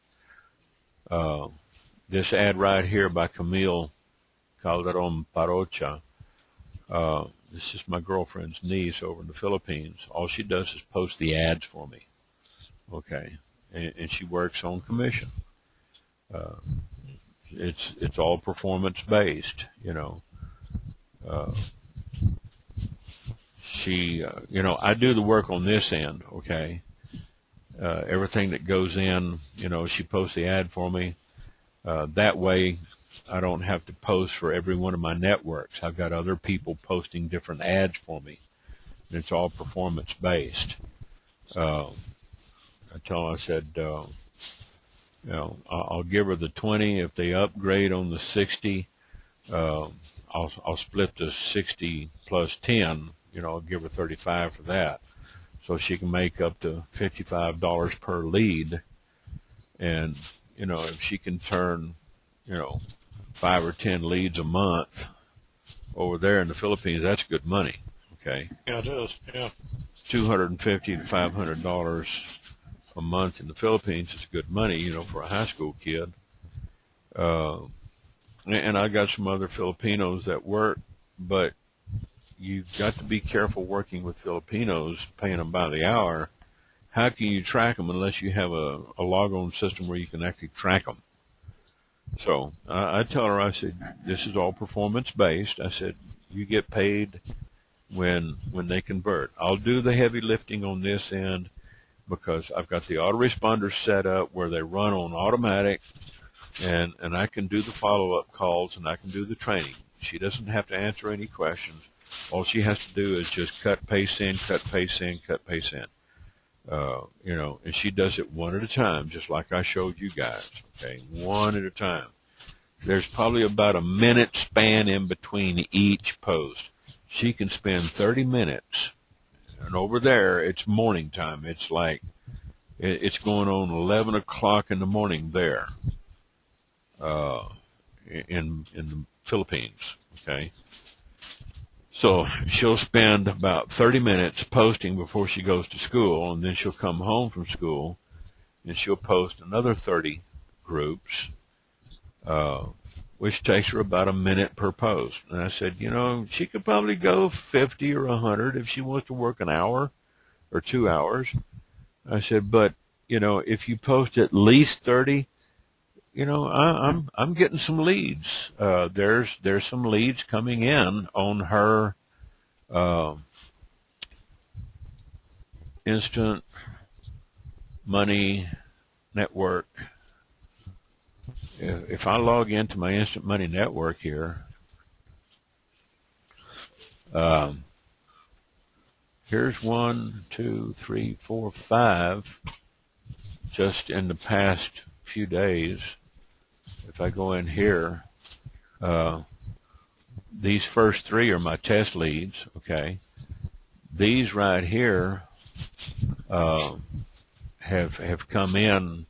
This ad right here by Camille Calderon Parocha. This is my girlfriend's niece over in the Philippines. All she does is post the ads for me, okay, and she works on commission. It's all performance based, I do the work on this end, okay. Everything that goes in, she posts the ad for me. That way, I don't have to post for every one of my networks. I've got other people posting different ads for me. And it's all performance based. I said, I'll give her the 20. If they upgrade on the 60, I'll split the 60 plus 10. I'll give her 35 for that. So she can make up to $55 per lead. And, if she can turn, 5 or 10 leads a month over there in the Philippines, that's good money, okay? Yeah, it is, yeah. $250 to $500 a month in the Philippines is good money, for a high school kid. And I got some other Filipinos that work, but you've got to be careful working with Filipinos, paying them by the hour. How can you track them unless you have a log-on system where you can actually track them? So I tell her, I said, this is all performance-based. I said, you get paid when they convert. I'll do the heavy lifting on this end because I've got the autoresponders set up where they run on automatic, and I can do the follow-up calls, and I can do the training. She doesn't have to answer any questions. All she has to do is just cut, paste in, cut, paste in, cut, paste in. And she does it one at a time, just like I showed you guys, okay, one at a time. There's probably about a minute span in between each post. She can spend 30 minutes, and over there, it's morning time. It's like, it's going on 11 o'clock in the morning there, in the Philippines, okay? So she'll spend about 30 minutes posting before she goes to school, and then she'll come home from school, and she'll post another 30 groups, which takes her about a minute per post. And I said, you know, she could probably go 50 or 100 if she wants to work an hour or 2 hours. I said, but, you know, if you post at least 30, you know, I'm getting some leads. There's some leads coming in on her instant money network. If I log into my instant money network here, here's 1, 2, 3, 4, 5 just in the past few days. If I go in here, these first 3 are my test leads, okay? These right here have come in,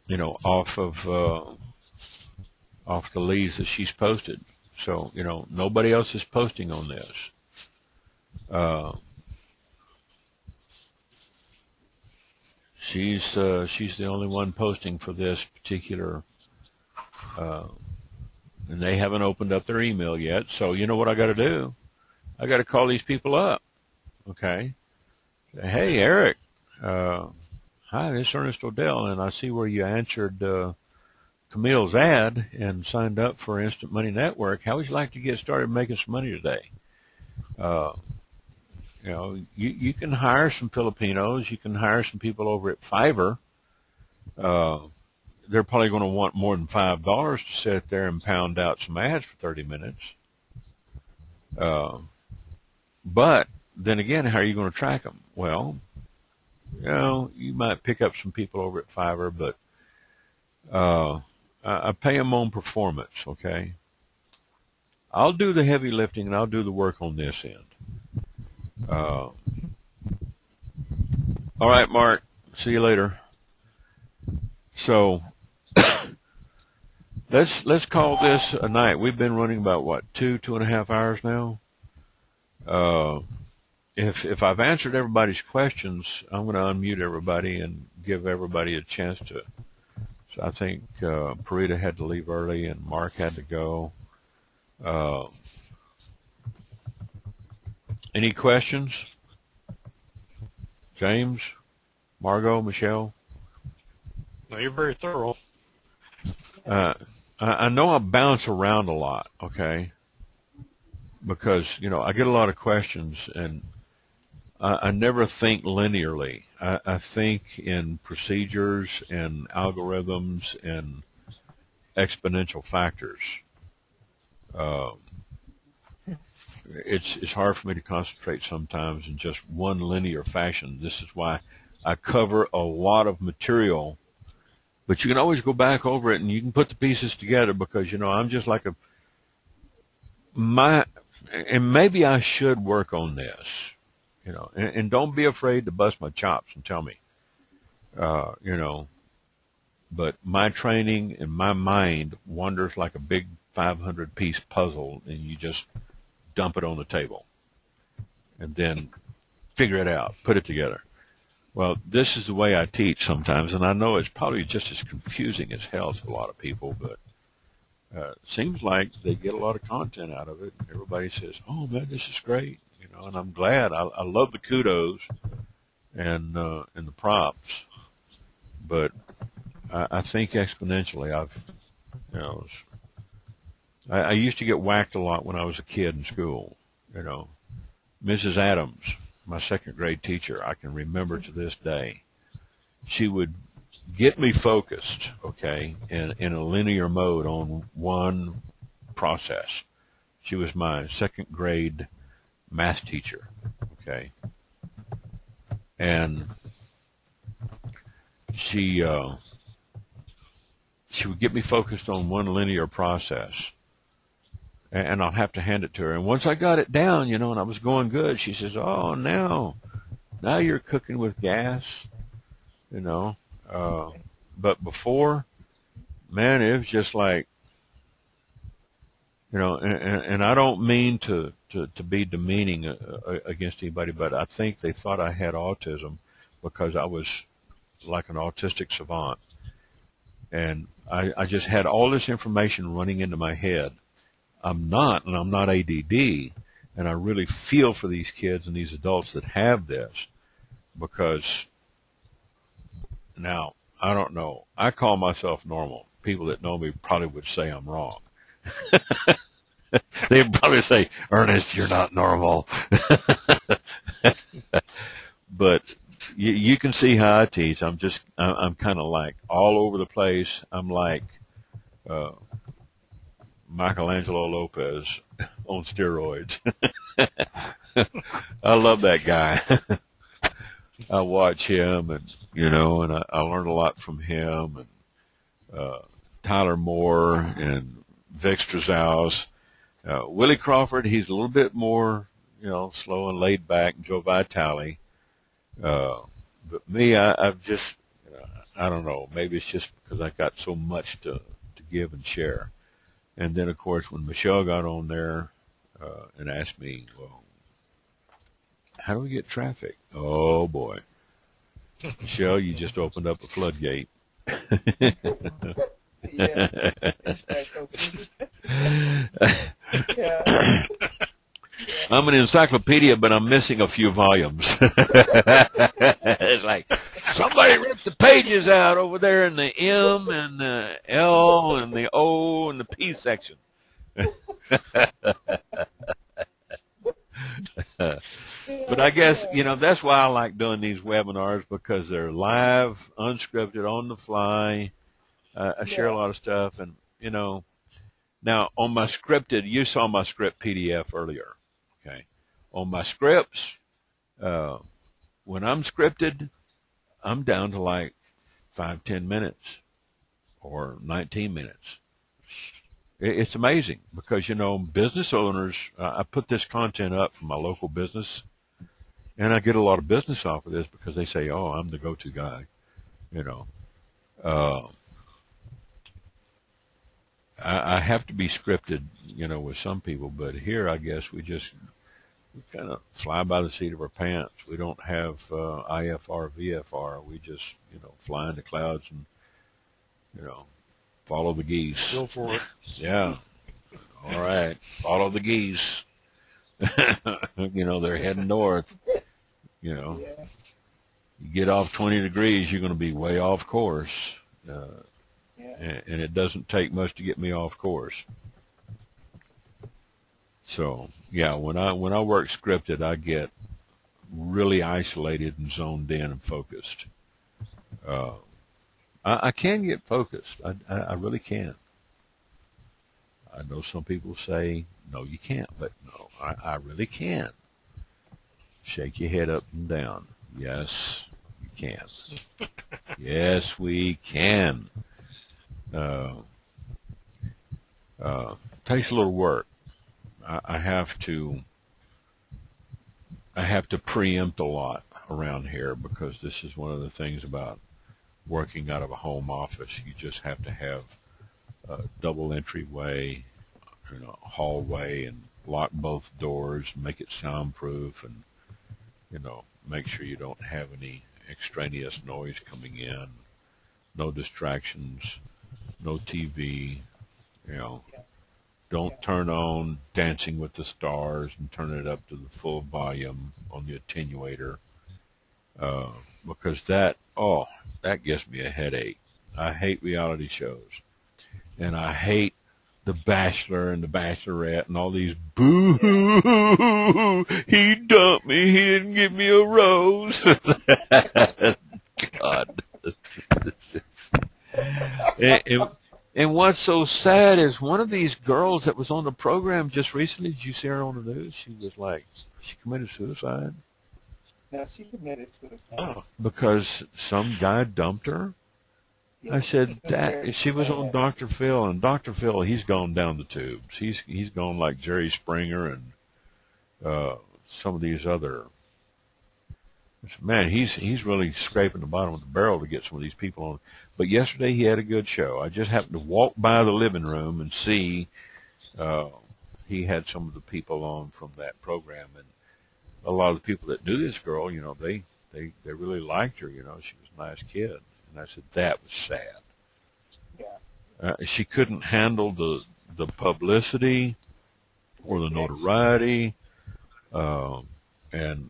you know, off the leads that she's posted. So, you know, nobody else is posting on this. She's the only one posting for this particular, and they haven't opened up their email yet. So you know what I got to do? I got to call these people up. Okay. Say, hey, Eric. Hi, this is Ernest ODell, and I see where you answered Camille's ad and signed up for Instant Money Network. How would you like to get started making some money today? You know, you can hire some Filipinos. You can hire some people over at Fiverr. They're probably going to want more than $5 to sit there and pound out some ads for 30 minutes. But then again, how are you going to track them? Well, you know, you might pick up some people over at Fiverr, but I pay them on performance, okay? I'll do the heavy lifting, and I'll do the work on this end. All right, Mark. See you later. So let's call this a night. We've been running about what, 2.5 hours now. If I've answered everybody's questions, I'm going to unmute everybody and give everybody a chance to. So I think Parita had to leave early and Mark had to go. Any questions? James, Margot, Michelle? No, you're very thorough. I know I bounce around a lot, okay? Because, you know, I get a lot of questions, and I never think linearly. I think in procedures and algorithms and exponential factors. It's hard for me to concentrate sometimes in just one linear fashion. This is why I cover a lot of material, but you can always go back over it and you can put the pieces together, because, you know, I'm just like and maybe I should work on this, you know, and don't be afraid to bust my chops and tell me, you know, but my training and my mind wanders like a big 500-piece puzzle, and you just dump it on the table and then figure it out, put it together. Well, this is the way I teach sometimes, and I know it's probably just as confusing as hell to a lot of people, but it seems like they get a lot of content out of it. Everybody says, oh, man, this is great, you know, and I'm glad. I love the kudos and the props, but I think exponentially you know, I used to get whacked a lot when I was a kid in school, you know. Mrs. Adams, my second grade teacher, I can remember to this day. She would get me focused, okay, in a linear mode on one process. She was my second grade math teacher, okay. And she would get me focused on one linear process. And I'll have to hand it to her. And once I got it down, you know, and I was going good, she says, oh, now you're cooking with gas, you know. But before, man, it was just like, you know, and I don't mean to be demeaning against anybody, but I think they thought I had autism because I was like an autistic savant. And I just had all this information running into my head. I'm not ADD, and I really feel for these kids and these adults that have this, because now, I don't know, I call myself normal. People that know me probably would say I'm wrong. They'd probably say, Ernest, you're not normal. But you can see how I teach. I'm kind of like all over the place. I'm like Michelangelo Lopez on steroids. I love that guy. I watch him, and I learn a lot from him, and Tyler Moore and Vic Strazaus. Willie Crawford, he's a little bit more, slow and laid back, and Joe Vitale. But me, I've just, I don't know, maybe it's just because I got so much to give and share. And then, of course, when Michelle got on there and asked me, well, how do we get traffic? Oh, boy. Michelle, you just opened up a floodgate. Yeah. Yeah. I'm an encyclopedia, but I'm missing a few volumes. It's like somebody ripped the pages out over there in the M and the L and the O and the P section. But I guess, that's why I like doing these webinars, because they're live, unscripted, on the fly. I share a lot of stuff, and, now on my scripted, you saw my script PDF earlier. Okay. On my scripts, when I'm scripted, I'm down to like 5-10 minutes or 19 minutes. It's amazing because, business owners, I put this content up for my local business, and I get a lot of business off of this because they say, oh, I'm the go-to guy, I have to be scripted, with some people, but here I guess we kind of fly by the seat of our pants. We don't have IFR, VFR. We just, fly in the clouds and, follow the geese. Go for it. Yeah. All right. Follow the geese. They're heading north. Yeah. You get off 20 degrees, you're going to be way off course. And it doesn't take much to get me off course. So, yeah, when I work scripted, I get really isolated and zoned in and focused. I can get focused. I really can. I know some people say, no, you can't, but no, I really can. Shake your head up and down. Yes, you can. Yes, we can. Takes a little work. I have to preempt a lot around here, because this is one of the things about working out of a home office. You just have to have a double entryway, hallway, and lock both doors, make it soundproof, and make sure you don't have any extraneous noise coming in, no distractions, no TV, Don't turn on Dancing with the Stars and turn it up to the full volume on the attenuator, because that gives me a headache. I hate reality shows, and I hate The Bachelor and The Bachelorette and all these boo-hoo, he dumped me, he didn't give me a rose. God. And what's so sad is one of these girls that was on the program just recently, did you see her on the news? She was like, she committed suicide. Now, she committed suicide. Oh. Because some guy dumped her? Yes, I said, that she was on Dr. Phil, and Dr. Phil, he's gone down the tubes. He's gone like Jerry Springer and some of these other. Man, he's really scraping the bottom of the barrel to get some of these people on. But yesterday he had a good show. I just happened to walk by the living room and see he had some of the people on from that program, and a lot of the people that knew this girl, they really liked her. She was a nice kid, and I said that was sad. She couldn't handle the publicity or the notoriety, and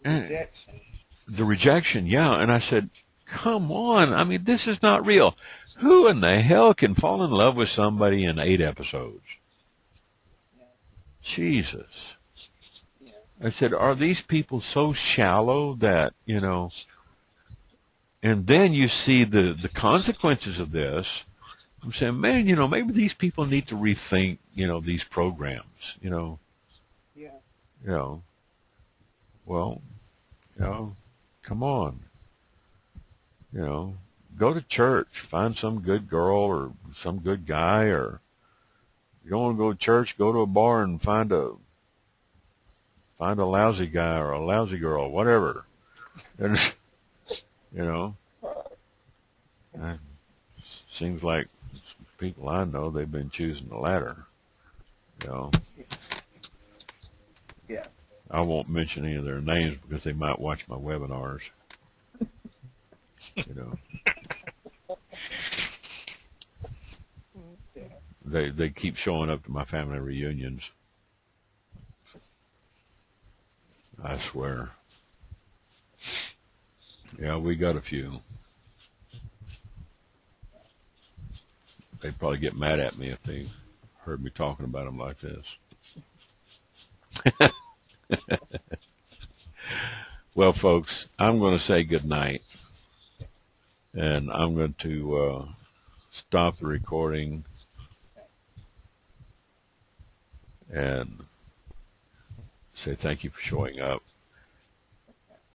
Rejection. the rejection. Yeah, and I said, "Come on! I mean, this is not real. Who in the hell can fall in love with somebody in 8 episodes? Yeah. Jesus!" Yeah. I said, "Are these people so shallow that, you know?" And then you see the consequences of this. I'm saying, man, you know, maybe these people need to rethink, you know, these programs, you know. Yeah. You know, well, you know, come on. You know, go to church, find some good girl or some good guy, or if you don't want to go to church, go to a bar and find a lousy guy or a lousy girl, whatever. And, you know, it seems like people I know, they've been choosing the latter. You know, Yeah. I won't mention any of their names because they might watch my webinars. You know, Yeah. they keep showing up to my family reunions. I swear. Yeah, we got a few. They'd probably get mad at me if they heard me talking about them like this. Well, folks, I'm going to say good night, and I'm going to stop the recording and say thank you for showing up.